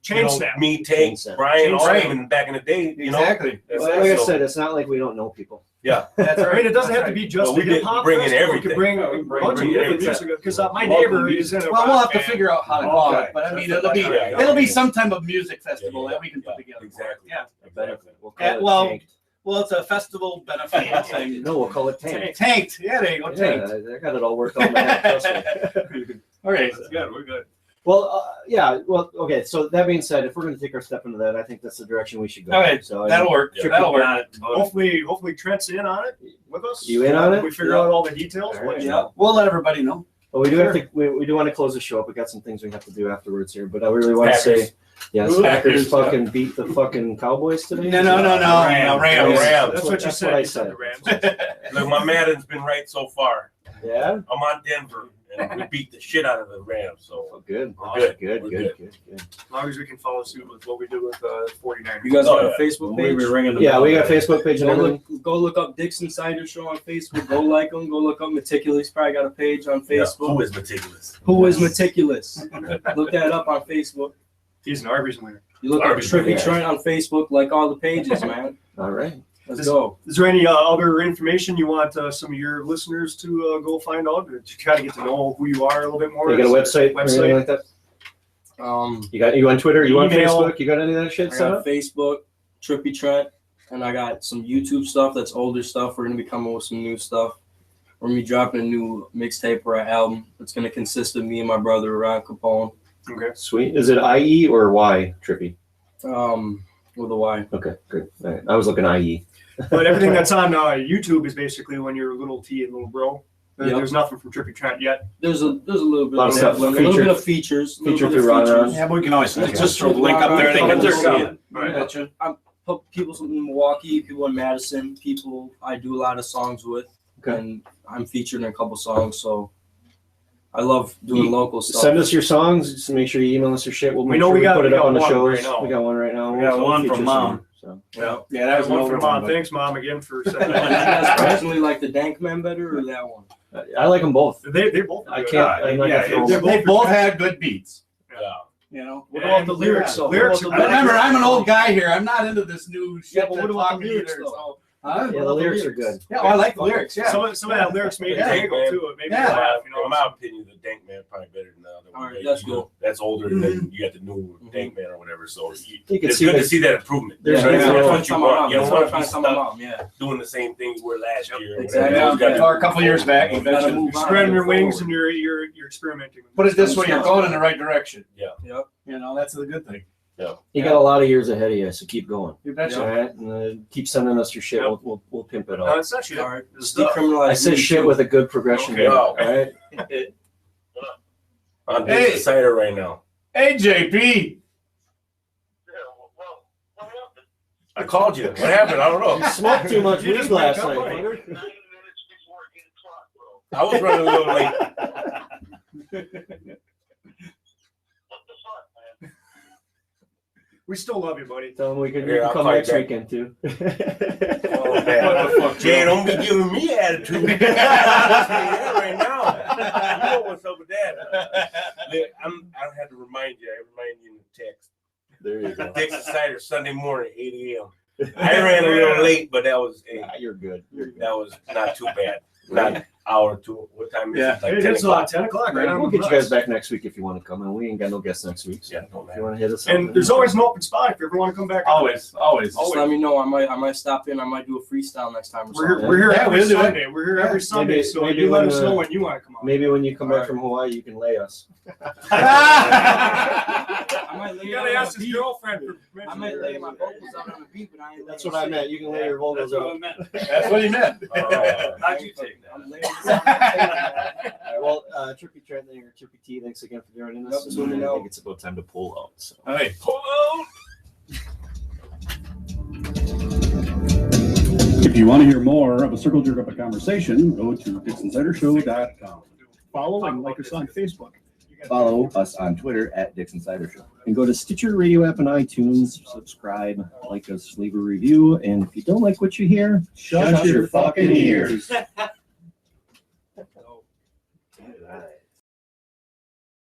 me, Tank, Brian, all them back in the day. You know? Exactly. Well, like I said, it's not like we don't know people. Yeah. That's right. I mean, it doesn't have to be just Well, we the hip hop. bring in festival. We everything. could bring Yeah, a we bunch of bring different everything. music because my neighbor is in a Well, we'll rock have to band. figure out how to call Okay. it, but I mean, That's it'll be yeah, it'll be yeah. some type of music festival Yeah, that we can put together. Exactly. Yeah. Exactly. We'll call it Well, tanked. well, it's a festival benefit thing. No, we'll call it tanked. Tanked. Yeah, there you go. Yeah, Tanked. I got it all worked out in my head. Trust me. Okay. That's good. We're good. Well, yeah. Well, okay. So that being said, if we're going to take our step into that, I think that's the direction we should go. Okay, So that'll work. Yeah. That'll work. Got it. Hopefully Trent's in on it with us. You in on it? We figure out all the details. All right. let you Yeah, know. we'll let everybody know. Well, we do have to. We do want to close the show up. We got some things we have to do afterwards here, but I really want to Packers. say, yes, Ooh, Packers Packers, fucking beat the fucking Cowboys today. No. Rams. Rams. Rams. That's what you That's said. what I You said said. the Rams. Look, my Madden's been right so far. Yeah. I'm on Denver, and we beat the shit out of the Rams. So Oh, good. Good. Good. We're Good. good. Good. As long as we can follow suit with what we did with 49ers. You guys Oh, got yeah. a Facebook We page? were ringing the Yeah, bell. we got a Facebook page and Go everything. look up DicksNCider Show on Facebook. Go like them. Go look up Meticulous. Probably got a page on Facebook. who is meticulous? Who is Meticulous? Look that up on Facebook. He's an Arby's winner. You look up Arby's, Trippy yeah. Trent on Facebook. Like all the pages, man. All right. Let's go. Is there any other information you want some of your listeners to go find out? To try to get to know who you are a little bit more? You got a Is there website? Or anything like that? You on Twitter? You on Email. Facebook? You got any of that shit I set got up? Facebook, Trippy Trent, and I got some YouTube stuff that's older stuff. We're gonna be coming with some new stuff. We're gonna be dropping a new mixtape or an album. It's gonna consist of me and my brother Ryan Capone. Okay. Sweet. Is it IE or Y Trippy? With a Y. Okay, good. All right. I was looking IE. But everything that's on YouTube is basically when you're little T and little bro. Yep. There's nothing from Trippy Trent yet. There's a little bit Lot of stuff. a little Featured- bit of features. a little featured bit of through Ron features. Ron. Yeah, but we can always Okay. just throw a link up there. They can Ron, just see Ron, it. Right. Gotcha. I put people in Milwaukee, people in Madison, people I do a lot of songs with, Okay. and I'm featured in a couple songs. So I love doing local stuff. Send us your songs. Just make sure you email us your shit. We'll We make know sure we got- put it we up got on the one shows. right now. We got one right now. We got So one feature from some Mom. more, so. Yeah, that was one an for older Mom. one, but- Thanks, Mom, again for You sending guys that. personally like the Dank Man better or that one? I like them both. They both. I good. can't. I'm not gonna throw They them. both had good beats. Yeah. You know. What about the lyrics? Yeah. Lyrics. Remember, I'm an old guy here. I'm not into this new shit. Yeah, but what that's about the popping lyrics, either, though? so- Huh? Yeah, the lyrics are good. Yeah, well, I like the lyrics. Yeah. Some of that lyrics made Yeah. me giggle too. It made me Yeah. laugh. You know. In my opinion, the Dank Man probably better than the other one. All right, that's cool. That's older than you got the new Dank Man or whatever. So You can it's see good the- to see that improvement. There's That's no- what you want. You don't That's want what I'm to trying be to tell my stuck mom. Yeah. doing the same thing you were last year. or Exactly. whatever. You gotta Or a couple years back. You gotta You're move on. Spreading your Move wings forward. and you're experimenting. Put it this way, you're going in the right direction. Yep. You know, that's the good thing. You got a lot of years ahead of you, so keep going. You betcha. All right, and keep sending us your shit. Yep. We'll pimp it No, up. it's not shit. All right. It's stuff. Decriminalize. I said weed, shit too. with a good progression. Okay. there, all right. On Hey. DicksNCider right now. Hey, JP. I called you. What happened? I don't You know. smoked too much You weed just last wake up night. late. Bugger. I was running a little late. We still love you, buddy. Tell them we can Here, I'll come call you next back. weekend too. Oh, man. Jay, don't be giving me attitude. Right now. You know what's up with that. Look, I don't have to remind you. I remind you in the text. There you go. DicksNCider Sunday morning, 8 a.m. I ran a little late, but that was You're good. You're good. that was not too bad. Not an hour or two. What time is Yeah. it? Like It 10 is o'clock. 10 o'clock right now. We'll get you guys back next week if you want to come, and we ain't got no guests next week. So Yeah, no if matter. you want to hit us up, And there's always an open spot if you ever want to come back. Always. Just let me know. I might stop in. I might do a freestyle next time. Or We're here, something. we're here Yeah, every we'll do it. Sunday. We're here every Sunday. Maybe- So maybe you let when, us uh, know when you want to come on. maybe when you come back Alright. from Hawaii, you can lay us. I might lay You it gotta on ask the his beat. girlfriend for permission. I might lay my vocals out on the beat, but I ain't. That's what I meant. You can lay your vocals out. That's what he meant. How'd you take that? I'm laying this All right, well, Trippy Trent or Trippy T, thanks again for joining us. Yep, And so I think it's about time to pull out. So. All right. If you want to hear more of a Circle Jerk Up a Conversation, go to DicksNCiderShow.com. Follow and like us on Facebook. Follow us on Twitter at DicksNCider Show. And go to Stitcher Radio app and iTunes, subscribe, like us, leave a review. And if you don't like what you hear, Shut your fucking ears.